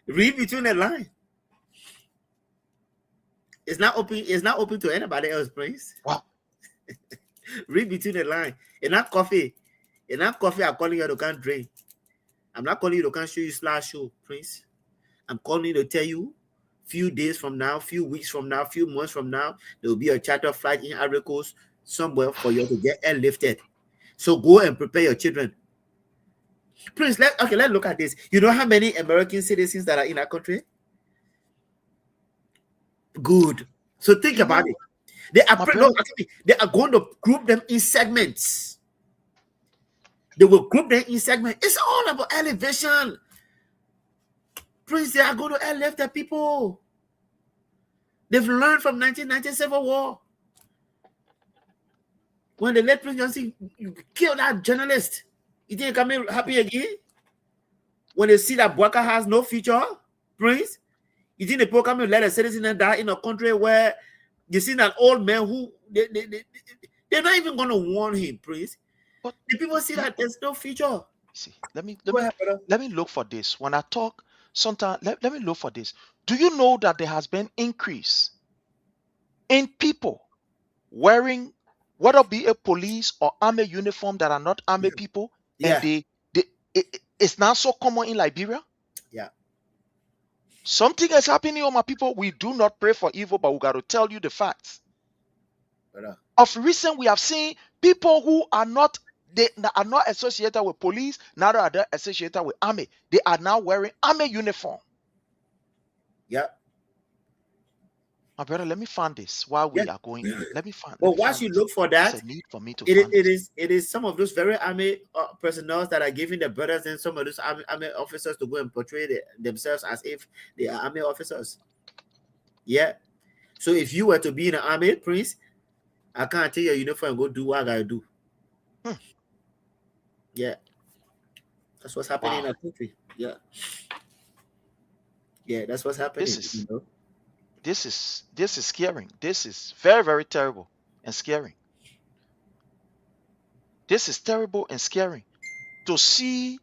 Read between the lines. It's not open to anybody else, please. Wow. Read between the lines. Enough coffee. I'm calling you to can't drink. I'm not calling you to can't show you slideshow, Prince. I'm calling you to tell you few days from now, few weeks from now, few months from now, there will be a charter flight in Ivory Coast somewhere for you to get airlifted. So go and prepare your children. Prince, let's look at this. You know how many American citizens that are in our country? Good. So think about it. They are going to group them in segments. They will group them in segments. It's all about elevation. Prince, they are going to elevate the people. They've learned from 1997 war. When the late Prince Johnson killed that journalist, you think they're coming happy again? When they see that Bwaka has no future, Prince, you think the people come and let a citizen die in a country where you see that old man who they're not even going to warn him, Prince. But the people see that there's no future. See, let me look for this. When I talk, sometimes let me look for this. Do you know that there has been increase in people wearing, whether it be a police or army uniform that are not army people, and it's not so common in Liberia? Yeah. Something is happening on my people. We do not pray for evil, but we got to tell you the facts. Of recent, we have seen people who are not associated with police, neither are they associated with army. They are now wearing army uniform. Yeah. My brother, let me find this while Yeah. we are going in. Let me But find once you this. look for There's that, a need for me to find this. it is some of those very army personnel that are giving the brothers and some of those army officers to go and portray themselves as if they are army officers. Yeah. So if you were to be in the army, Prince, I can't take your uniform and go do what I gotta do. Yeah. That's what's happening in our country. Yeah. Yeah, that's what's happening. This is scary. This is very, very terrible and scary. This is terrible and scary to see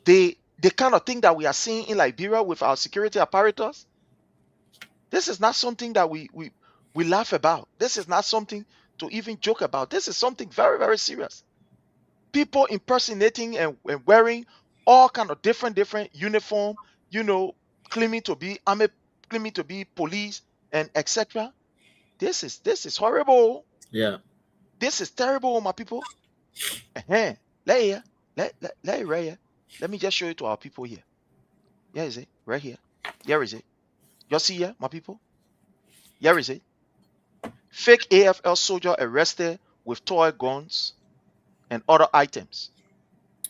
the kind of thing that we are seeing in Liberia with our security apparatus. This is not something that we laugh about. This is not something to even joke about. This is something very, very serious. People impersonating and wearing all kind of different uniform, claiming to be army, claiming to be police, and etc. This is horrible. Yeah. This is terrible, my people. Let me just show it to our people here. Here is it, right here. Here is it. You see here, my people? Here is it. Fake AFL soldier arrested with toy guns and other items.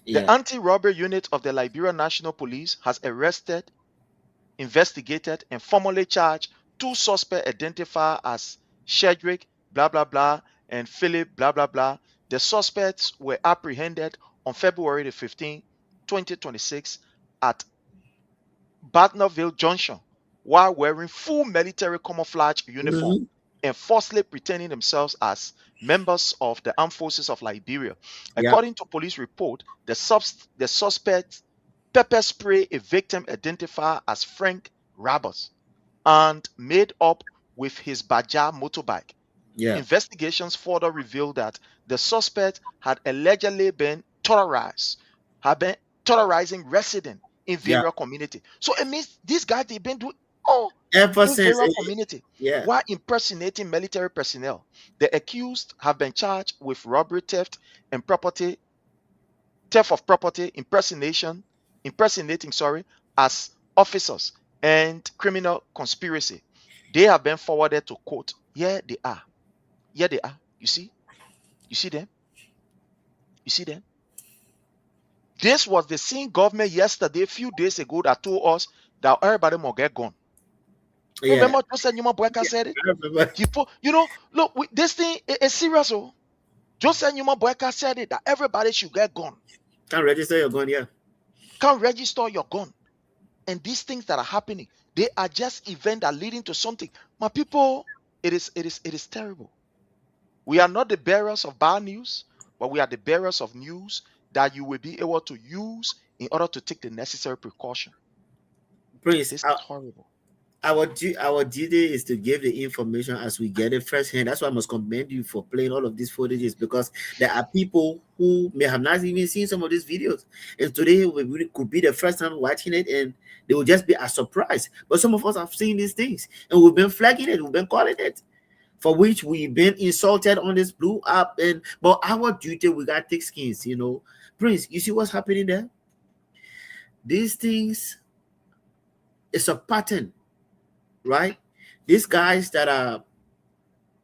Yeah. The anti-robbery unit of the Liberia National Police has arrested, investigated, and formally charged 2 suspects identified as Shedrick, blah, blah, blah, and Philip, blah, blah, blah. The suspects were apprehended on February the 15th, 2026 at Bartnerville Junction while wearing full military camouflage uniform and falsely pretending themselves as members of the armed forces of Liberia. According to police report, the suspect pepper spray a victim identified as Frank Roberts and made up with his Baja motorbike. Yeah. Investigations further revealed that the suspect had allegedly been terrorizing residents in various community. So it means these guys, they've been doing ever in since various community yeah. while impersonating military personnel. The accused have been charged with robbery, theft of property, impersonating as officers, and criminal conspiracy. They have been forwarded to court. Here they are. Here they are. You see them? You see them? This was the same government yesterday, a few days ago, that told us that everybody must get gone. Yeah. Remember Joseph Newman Boyka said it? Look, this thing is serious. Joseph Newman Boyka said it, that everybody should get gone. Can't register your gun, yeah. Can't register your gun. And these things that are happening, they are just events that are leading to something. My people, it is terrible. We are not the bearers of bad news, but we are the bearers of news that you will be able to use in order to take the necessary precaution. Prince, this is horrible. Our duty is to give the information as we get it firsthand. That's why I must commend you for playing all of these footages, because there are people who may have not even seen some of these videos, and today could be the first time watching it, and they will just be a surprise. But some of us have seen these things, and we've been flagging it, we've been calling it, for which we've been insulted on this blue app. But our duty, we got thick skins, Prince, you see what's happening there? These things, it's a pattern. Right? These guys that are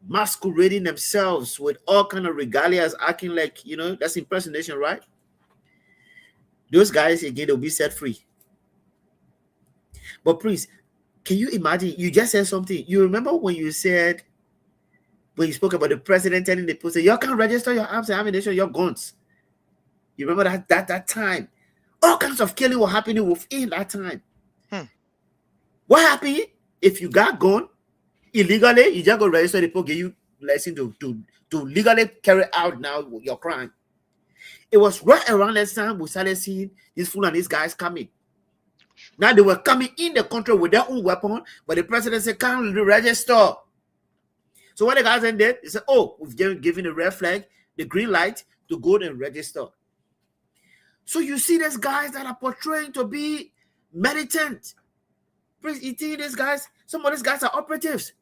masquerading themselves with all kind of regalias, acting like, that's impersonation, right? Those guys, again, they'll be set free. But Prince, can you imagine? You just said something. You remember when you spoke about the president telling the people, you can't register your arms and ammunition, your guns. You remember that time? All kinds of killing were happening within that time. What happened? If you got gun illegally, you just go register the people, give you license to legally carry out now your crime. It was right around that time we started seeing these fool and these guys coming. Now they were coming in the country with their own weapon, but the president said, can't register. So what the guys did, they said, we've given the red flag, the green light to go and register. So you see these guys that are portraying to be militant. Prince, you think these guys, some of these guys are operatives.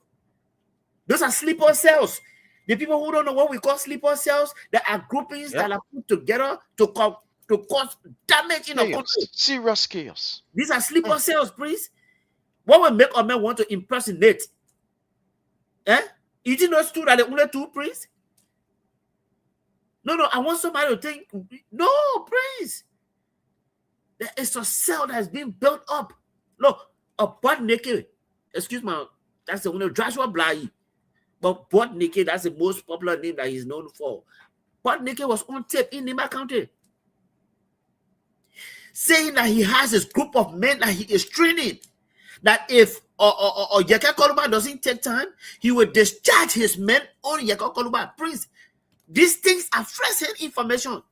Those are sleeper cells. The people who don't know what we call sleeper cells, there are groupings that are put together to cause damage in the country. Serious chaos. These are sleeper cells, Prince. What will make a man want to impersonate Eh? You didn't know stood at the only two priests? No, I want somebody to think. No, Prince. There is a cell that has been built up. Look, a butt naked. Excuse me, that's the one, Joshua Bly. But butt naked, that's the most popular name that he's known for. Butt naked was on tape in Nima County, saying that he has this group of men that he is training. That if Yeka Koluba doesn't take time, he will discharge his men on Yeka Koluba. Prince, these things are first-hand information.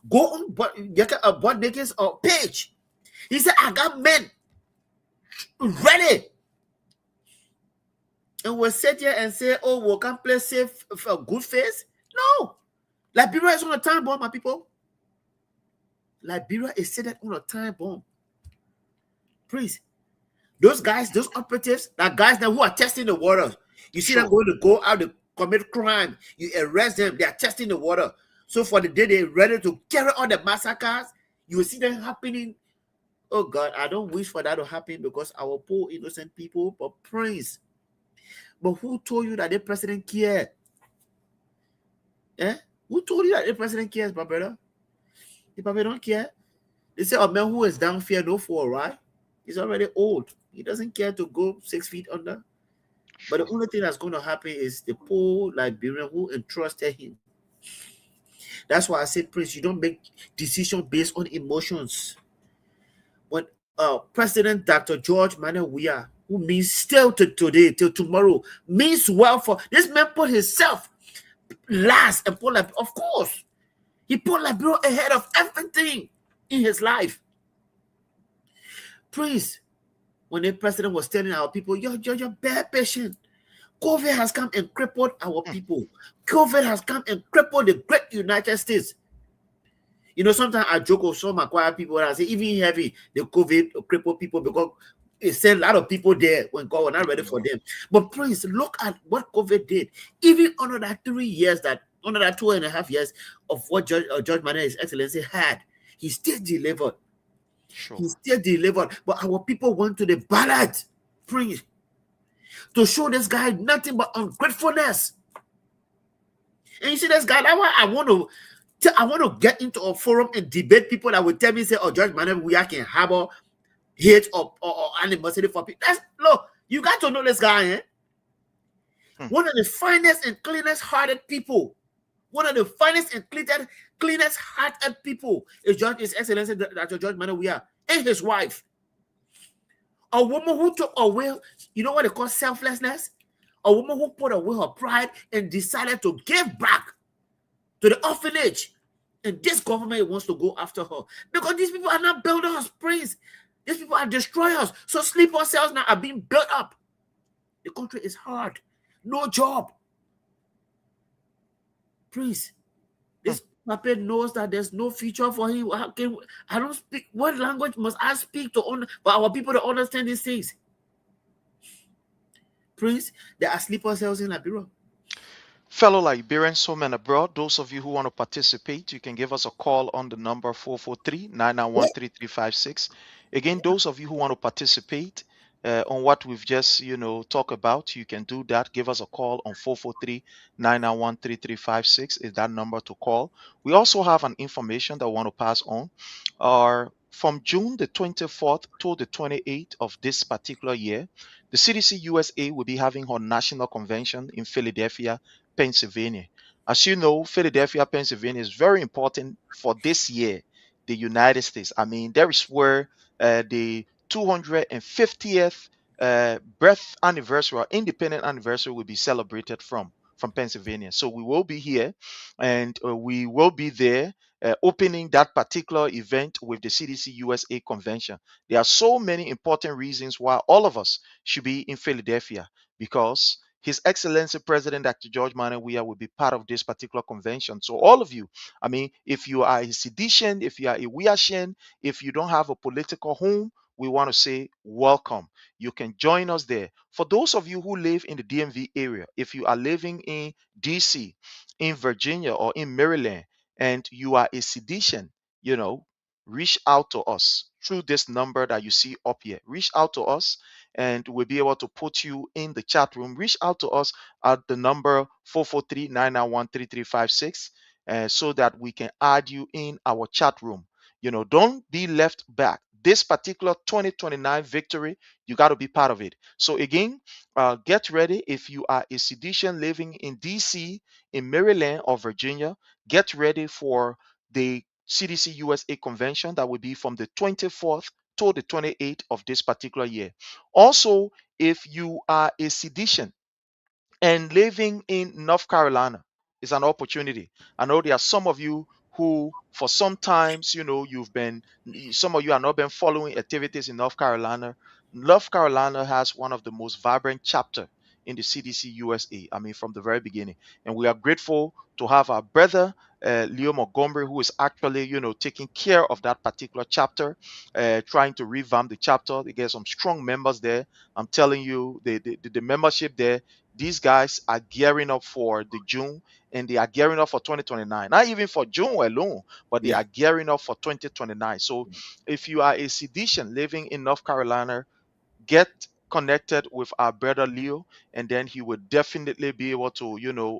Go on Butt Naked's page. He said, I got men ready. And we'll sit here and say, oh, we can play safe for a good face. No. Liberia is on a time bomb, my people. Liberia is set on a time bomb. Please. Those guys, those operatives, that guys now who are testing the water. You see them going to go out to commit crime. You arrest them. They are testing the water. So for the day they're ready to carry on the massacres, you will see them happening. Oh God, I don't wish for that to happen because our poor innocent people, but Prince. But who told you that the president cares? Eh? Who told you that the president cares, my brother? The Papa don't care. They say a man who is down fear no fall, right? He's already old. He doesn't care to go 6 feet under. But the only thing that's going to happen is the poor Liberian who entrusted him. That's why I said, Prince, you don't make decisions based on emotions. When President Dr. George Manuel Weah, who means still to today, till tomorrow, means well for this man put himself last and put Liberia, of course. He put Liberia ahead of everything in his life. Prince, when the president was telling our people, you're bad patient. COVID has come and crippled our people. COVID has come and crippled the great United States. You know, sometimes I joke with some acquired people and I say, even heavy, the COVID crippled people because it sent a lot of people there when God was not ready for them. But Prince, look at what COVID did. Even under that 3 years, under that 2.5 years of what Judge Manuel, His Excellency, had, he still delivered. Sure. He still delivered. But our people went to the ballot, Prince, to show this guy nothing but ungratefulness. And you see this guy, that's why I want to get into a forum and debate people that will tell me, say, oh, Judge Manuel, we can harbor hate or animosity for people. Look, you got to know this guy, eh? One of the finest and cleanest hearted people. One of the finest and cleanest hearted people is His Excellency Dr. George Manuel Weah and his wife. A woman who took away, you know what they call selflessness? A woman who put away her pride and decided to give back to the orphanage. And this government wants to go after her. Because these people are not builders, Prince. These people are destroyers. So sleeper cells now are being built up. The country is hard. No job. Prince, this Papa knows that there's no future for him. I don't speak. What language must I speak for our people to understand these things? Prince, there are sleeper cells in Liberia. Fellow Liberians home and abroad, those of you who want to participate, you can give us a call on the number 443-991-3356. Again, those of you who want to participate on what we've just, talked about, you can do that. Give us a call on 443-991-3356 is that number to call. We also have an information that we want to pass on. From June the 24th to the 28th of this particular year, the CDC USA will be having her national convention in Philadelphia, Pennsylvania. As you know, Philadelphia, Pennsylvania is very important for this year, the United States. I mean, there is where the 250th birth anniversary or independent anniversary will be celebrated from Pennsylvania. So we will be here and we will be there opening that particular event with the CDC USA convention. There are so many important reasons why all of us should be in Philadelphia, because His Excellency President Dr. George Manuel Weah will be part of this particular convention. So all of you, I mean, if you are a seditian, if you are a Weahian, if you don't have a political home, we want to say welcome. You can join us there. For those of you who live in the DMV area, if you are living in DC, in Virginia, or in Maryland, and you are a seditian, reach out to us through this number that you see up here. Reach out to us and we'll be able to put you in the chat room. Reach out to us at the number 443-991-3356 so that we can add you in our chat room. Don't be left back. This particular 2029 victory, you got to be part of it. So again, get ready. If you are a sedition living in DC, in Maryland or Virginia, get ready for the CDC USA convention that will be from the 24th to the 28th of this particular year. Also, if you are a sedition and living in North Carolina is an opportunity. I know there are some of you who, for some times, some of you have not been following activities in North Carolina. North Carolina has one of the most vibrant chapter in the CDC USA. I mean, from the very beginning, and we are grateful to have our brother Leo Montgomery, who is actually, taking care of that particular chapter, trying to revamp the chapter. They get some strong members there. I'm telling you, the membership there, these guys are gearing up for the June and they are gearing up for 2029. Not even for June alone, but they Yeah. are gearing up for 2029. So if you are a sedition living in North Carolina, get connected with our brother Leo, and then he will definitely be able to,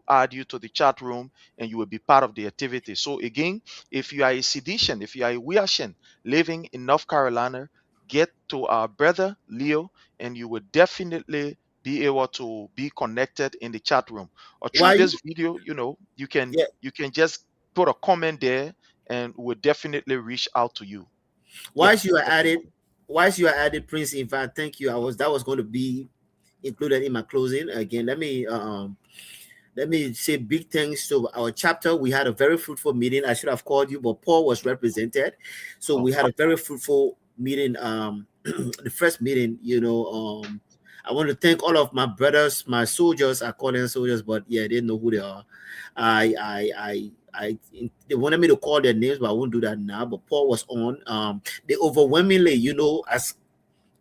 add you to the chat room and you will be part of the activity. So again, if you are a sedition, if you are a Wiashin living in North Carolina, get to our brother Leo and you will definitely be able to be connected in the chat room. Or through Why this you? video, you can Yeah. you can just put a comment there and we'll definitely reach out to you. Yeah, Whilst you are okay. added, whilst you are added, Prince. In fact, thank you. That was going to be included in my closing. Again, let me say big thanks to our chapter. We had a very fruitful meeting. I should have called you, but Paul was represented. So we had a very fruitful meeting. The first meeting, I want to thank all of my brothers, my soldiers. I call them soldiers, but yeah, they didn't know who they are. They wanted me to call their names, but I won't do that now. But Paul was on. They overwhelmingly,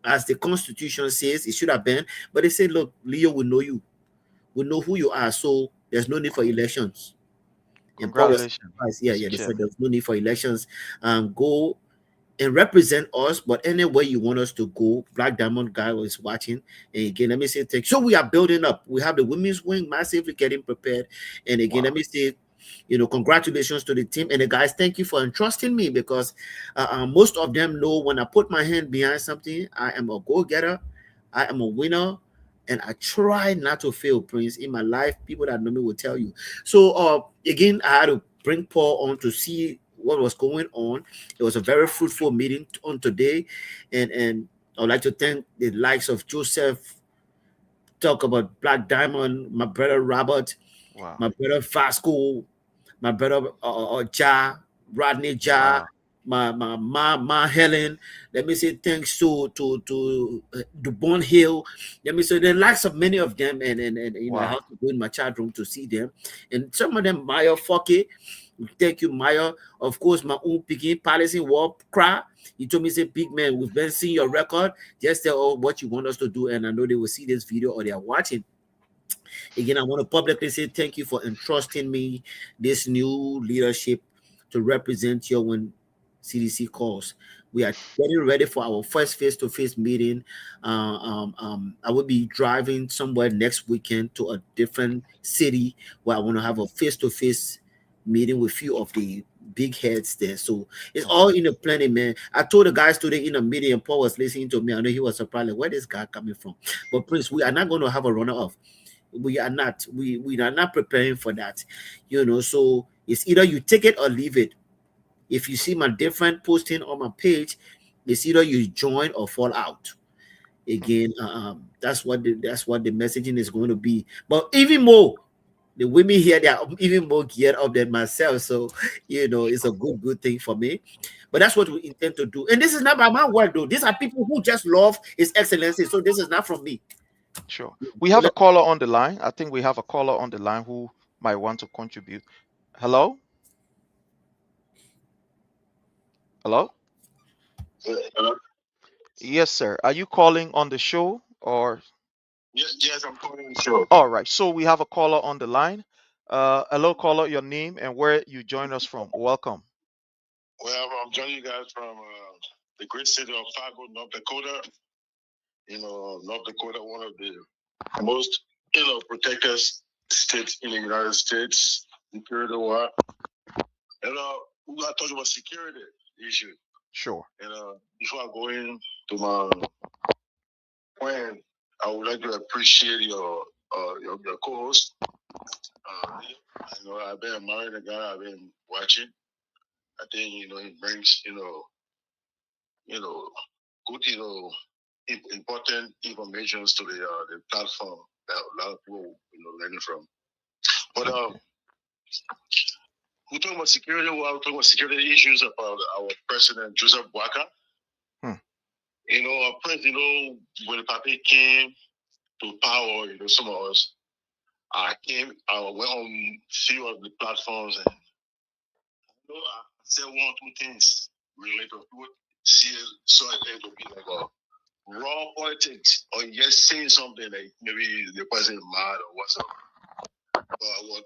as the Constitution says, it should have been. But they said, look, Leo will know you. We know who you are, so there's no need for elections. And Paul was Congratulations, yeah, Mr. they said Chairman. there's no need for elections. Go and represent us, but anywhere you want us to go. Black Diamond guy was watching. And again, let me say thanks. So we are building up. We have the women's wing massively getting prepared. And again, let me say, congratulations to the team and the guys. Thank you for entrusting me, because most of them know when I put my hand behind something, I am a go-getter, I am a winner, and I try not to fail, Prince. In my life, people that know me will tell you. So again, I had to bring Paul on to see what was going on. It was a very fruitful meeting on today, and I would like to thank the likes of Joseph, talk about Black Diamond, my brother Robert, Wow. my brother Vasco, my brother Rodney Ja, Wow. my Helen. Let me say thanks to Dubon Hill. Let me say the likes of many of them, and I Wow. have to go in my chat room to see them, and some of them Maya Foke. Thank you, Maya. Of course, my own picking policy war cry. He told me, say, big man, we've been seeing your record. Just tell what you want us to do, and I know they will see this video or they are watching. Again, I want to publicly say thank you for entrusting me this new leadership to represent you when CDC calls. We are getting ready for our first face-to-face meeting. I will be driving somewhere next weekend to a different city where I want to have a face-to-face meeting with a few of the big heads there. So it's all in the planning, man. I told the guys today in a meeting, and Paul was listening to me. I know he was surprised, like, where this guy coming from? But Prince, we are not going to have a runner-off. We are not. We are not preparing for that. So it's either you take it or leave it. If you see my different posting on my page, it's either you join or fall out. Again, that's what the messaging is going to be. But even more, the women here, they are even more geared up than myself. So it's a good thing for me. But that's what we intend to do. And this is not by my word, though. These are people who just love His Excellency. So this is not from me. Sure. We have a caller on the line. I think we have a caller on the line who might want to contribute. Hello? Hello? Hello? Yes, sir. Are you calling on the show or? Yes, I'm calling the show. All right. So we have a caller on the line. Hello, caller, your name and where you join us from. Welcome. Well, I'm joining you guys from the great city of Fargo, North Dakota. North Dakota, one of the most, protected states in the United States, security-wise. And we got to talk about security issue. Sure. And before I go into my point, I would like to appreciate your co-host. I've been admiring the guy. I've been watching. I think he brings good important information to the platform that a lot of people learning from. But we're talking about security. We're talking about security issues about our president Joseph Boakai. Our president, when the party came to power, some of us went on few of the platforms and I said one or two things related to what saw it to be like a raw politics or just saying something like maybe the president mad or whatsoever. But I was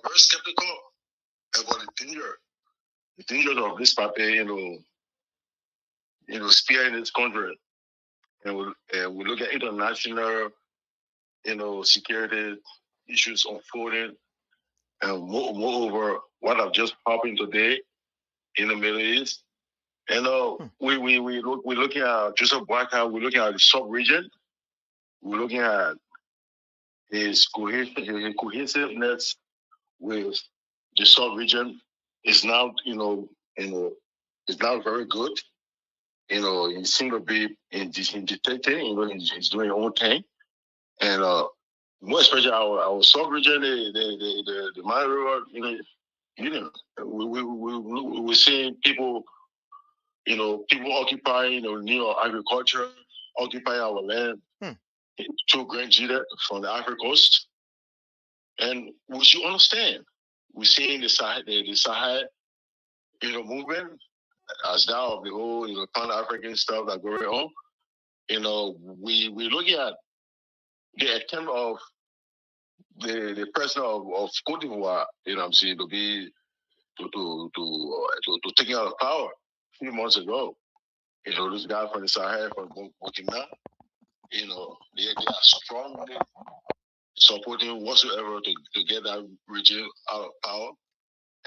very skeptical about the danger of this party, spearing this country. And we look at international, security issues unfolding. And moreover, what I've just happened today in the Middle East. And we're looking at Joseph Boakai, we're looking at the sub-region. We're looking at his cohesiveness with the sub-region is now, is now very good. He seems to be in detecting, he's doing his own thing. And more especially our sub-region, the Mali River, we're seeing people, people occupying, agriculture, occupying our land. 2 Grand Jita from the Ivory Coast. And we should understand, we're seeing the Sahel, movement as now of the whole, Pan-African stuff that's going on. We're looking at the attempt of the president of Cote d'Ivoire, to take out of power a few months ago. This guy from the Sahel, from Burkina, they are strongly supporting whatsoever to get that region out of power.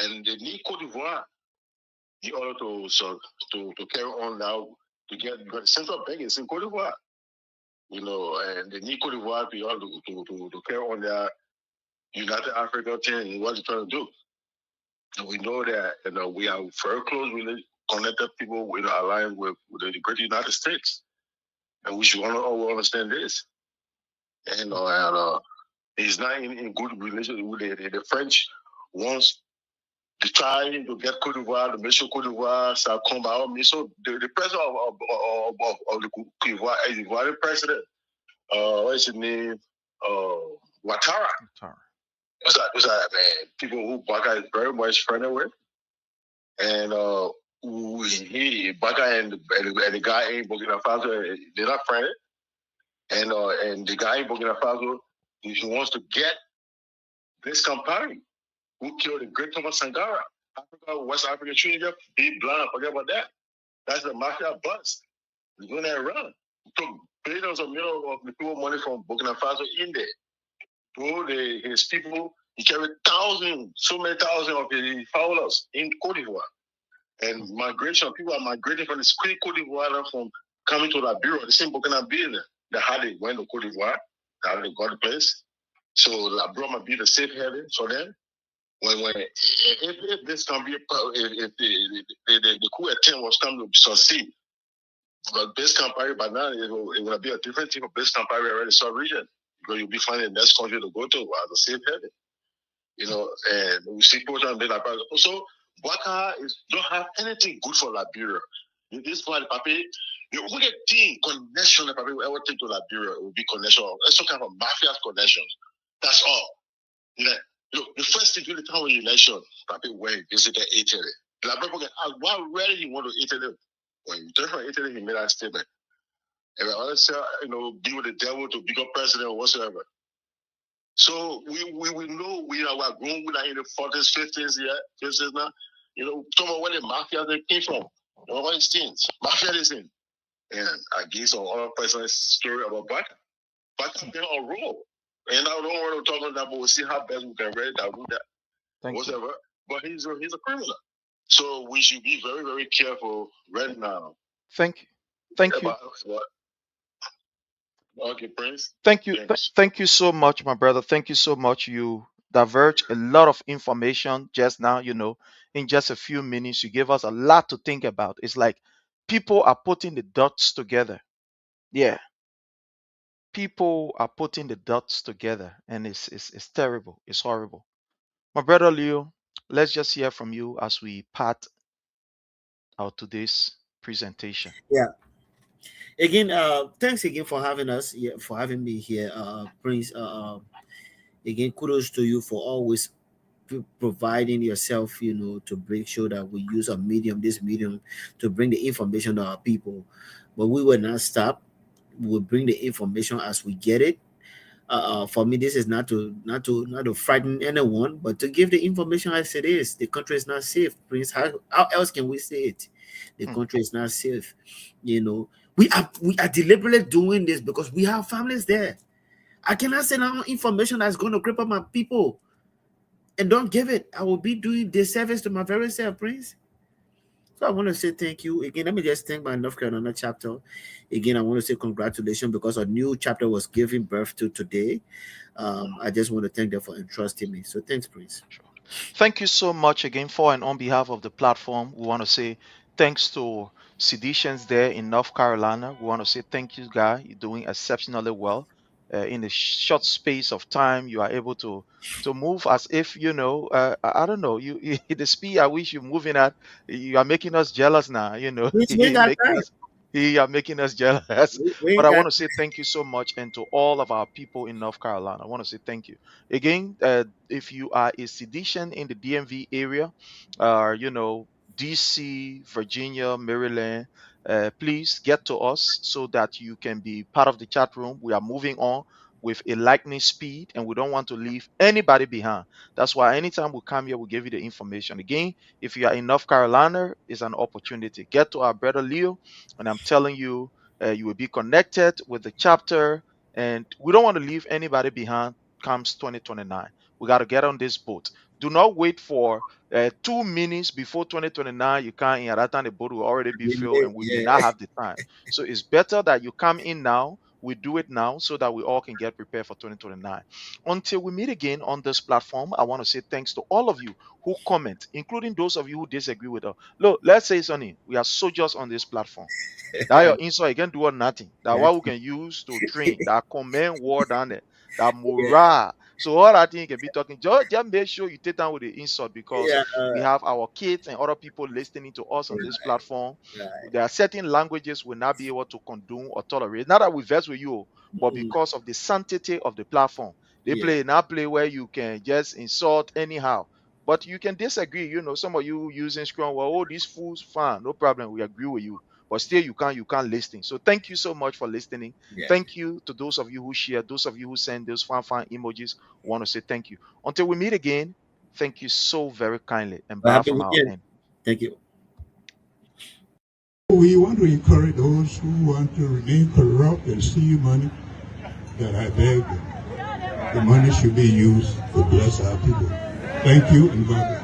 And they need Cote d'Ivoire in order to carry on now because the central bank is in Cote d'Ivoire. And they need Cote d'Ivoire to carry on their United Africa thing and what they're trying to do. And we know that we are very close with connected people with aligned with the great United States. And we should all understand this. And he's not in good relationship with the French. Once they try to get Cote d'Ivoire, to make sure Cote d'Ivoire start coming by all means. So the president of the Cote d'Ivoire president, what's his name? Ouattara. What's that, man? People who Boakai is very much friendly with. And Boakai and the guy in Burkina Faso, they're not friendly. And the guy in Burkina Faso, he wants to get this Campari, who killed the great Thomas Sankara, Africa, West African Trinidad, be blind, forget about that. That's the mafia bust. He's going to run. He took billions of millions of the people money from Burkina Faso in there. Told his people, he carried thousands, so many thousands of his followers in Cote d'Ivoire. And migration, people are migrating from the Cote d'Ivoire from coming to Liberia, the same Burkina Faso. They hardly went to Cote d'Ivoire, they hardly got the place. So Liberia might be the safe haven for them. If this can be, if the coup attempt was come to succeed, but base Campari by now, it will be a different type of base Campari around the sub-region because you'll be finding the next country to go to as a safe haven. And we see people trying to be Liberia. Also, Boakai don't have anything good for Liberia. This part, Papi, the only thing connection that Papi will ever take to Liberia will be connection. It's some kind of mafia connections. That's all. Look, the first thing during the time of the election, Papi went and visited Italy. Liberia can ask, why really he want to Italy? When he turned from Italy, he made that statement. And I say, be with the devil to become president or whatsoever. So we know we are grown, we are in the 40s, 50s now. Some of where the mafia they came from. All these things. Mafia is in. And I gave some other person's story about Baka. Baka been on a roll. And I don't want to talk about that, but we'll see how best we can read that, do that, whatever. But he's a criminal. So we should be very, very careful right now. Thank you. Okay, Prince. Thank you so much, my brother. Thank you so much. You diverge a lot of information just now, in just a few minutes. You gave us a lot to think about. It's like people are putting the dots together. Yeah. People are putting the dots together, and it's terrible. It's horrible. My brother Leo, let's just hear from you as we part out today's presentation. Yeah. Again, thanks again for having us, for having me here, Prince. Again, kudos to you for always providing yourself, to make sure that we use this medium, to bring the information to our people. But we will not stop. We will bring the information as we get it. For me, this is not to frighten anyone, but to give the information as it is. The country is not safe, Prince. How else can we say it? The country is not safe. We are deliberately doing this because we have families there. I cannot send out information that's going to cripple my people and don't give it. I will be doing disservice to my very self, Prince. So I want to say thank you again. Let me just thank my North Carolina chapter. Again, I want to say congratulations because a new chapter was giving birth to today. I just want to thank them for entrusting me. So thanks, Prince. Sure. Thank you so much again for and on behalf of the platform. We want to say thanks to Seditians there in North Carolina. We want to say thank you, guy. You're doing exceptionally well. In a short space of time, you are able to move as if I don't know, you the speed at which you're moving at, you are making us jealous now. You are making us jealous. But I want to say thank you so much, and to all of our people in North Carolina, I want to say thank you again. If you are a sedition in the DMV area, DC, Virginia, Maryland, please get to us so that you can be part of the chat room. We are moving on with a lightning speed, and we don't want to leave anybody behind. That's why anytime we come here, we give you the information. Again, if you are in North Carolina, it's an opportunity. Get to our brother Leo, and I'm telling you, you will be connected with the chapter, and we don't want to leave anybody behind comes 2029. We got to get on this boat. Do not wait for 2 minutes before 2029. You can't in. At that time, the boat will already be filled, and we may not have the time. So it's better that you come in now. We do it now so that we all can get prepared for 2029. Until we meet again on this platform, I want to say thanks to all of you who comment, including those of you who disagree with us. Look, let's say something. We are soldiers on this platform. That your insult, you can do nothing. That what we can use to train. That command war down there. That morale. So all that thing you can be talking. Just make sure you take down with the insult, because we have our kids and other people listening to us on this platform. There are certain languages we'll not be able to condone or tolerate. Not that we vex with you, but because of the sanctity of the platform. They play where you can just insult anyhow. But you can disagree. Some of you using Scrum, well, these fools, fine, no problem. We agree with you. But still, you can't listen. So thank you so much for listening. Thank you to those of you who share, those of you who send those fun emojis. We want to say thank you. Until we meet again, thank you so very kindly. And bye from our end. Thank you. We want to encourage those who want to remain corrupt and steal money, that I beg them. The money should be used to bless our people. Thank you, and God bless.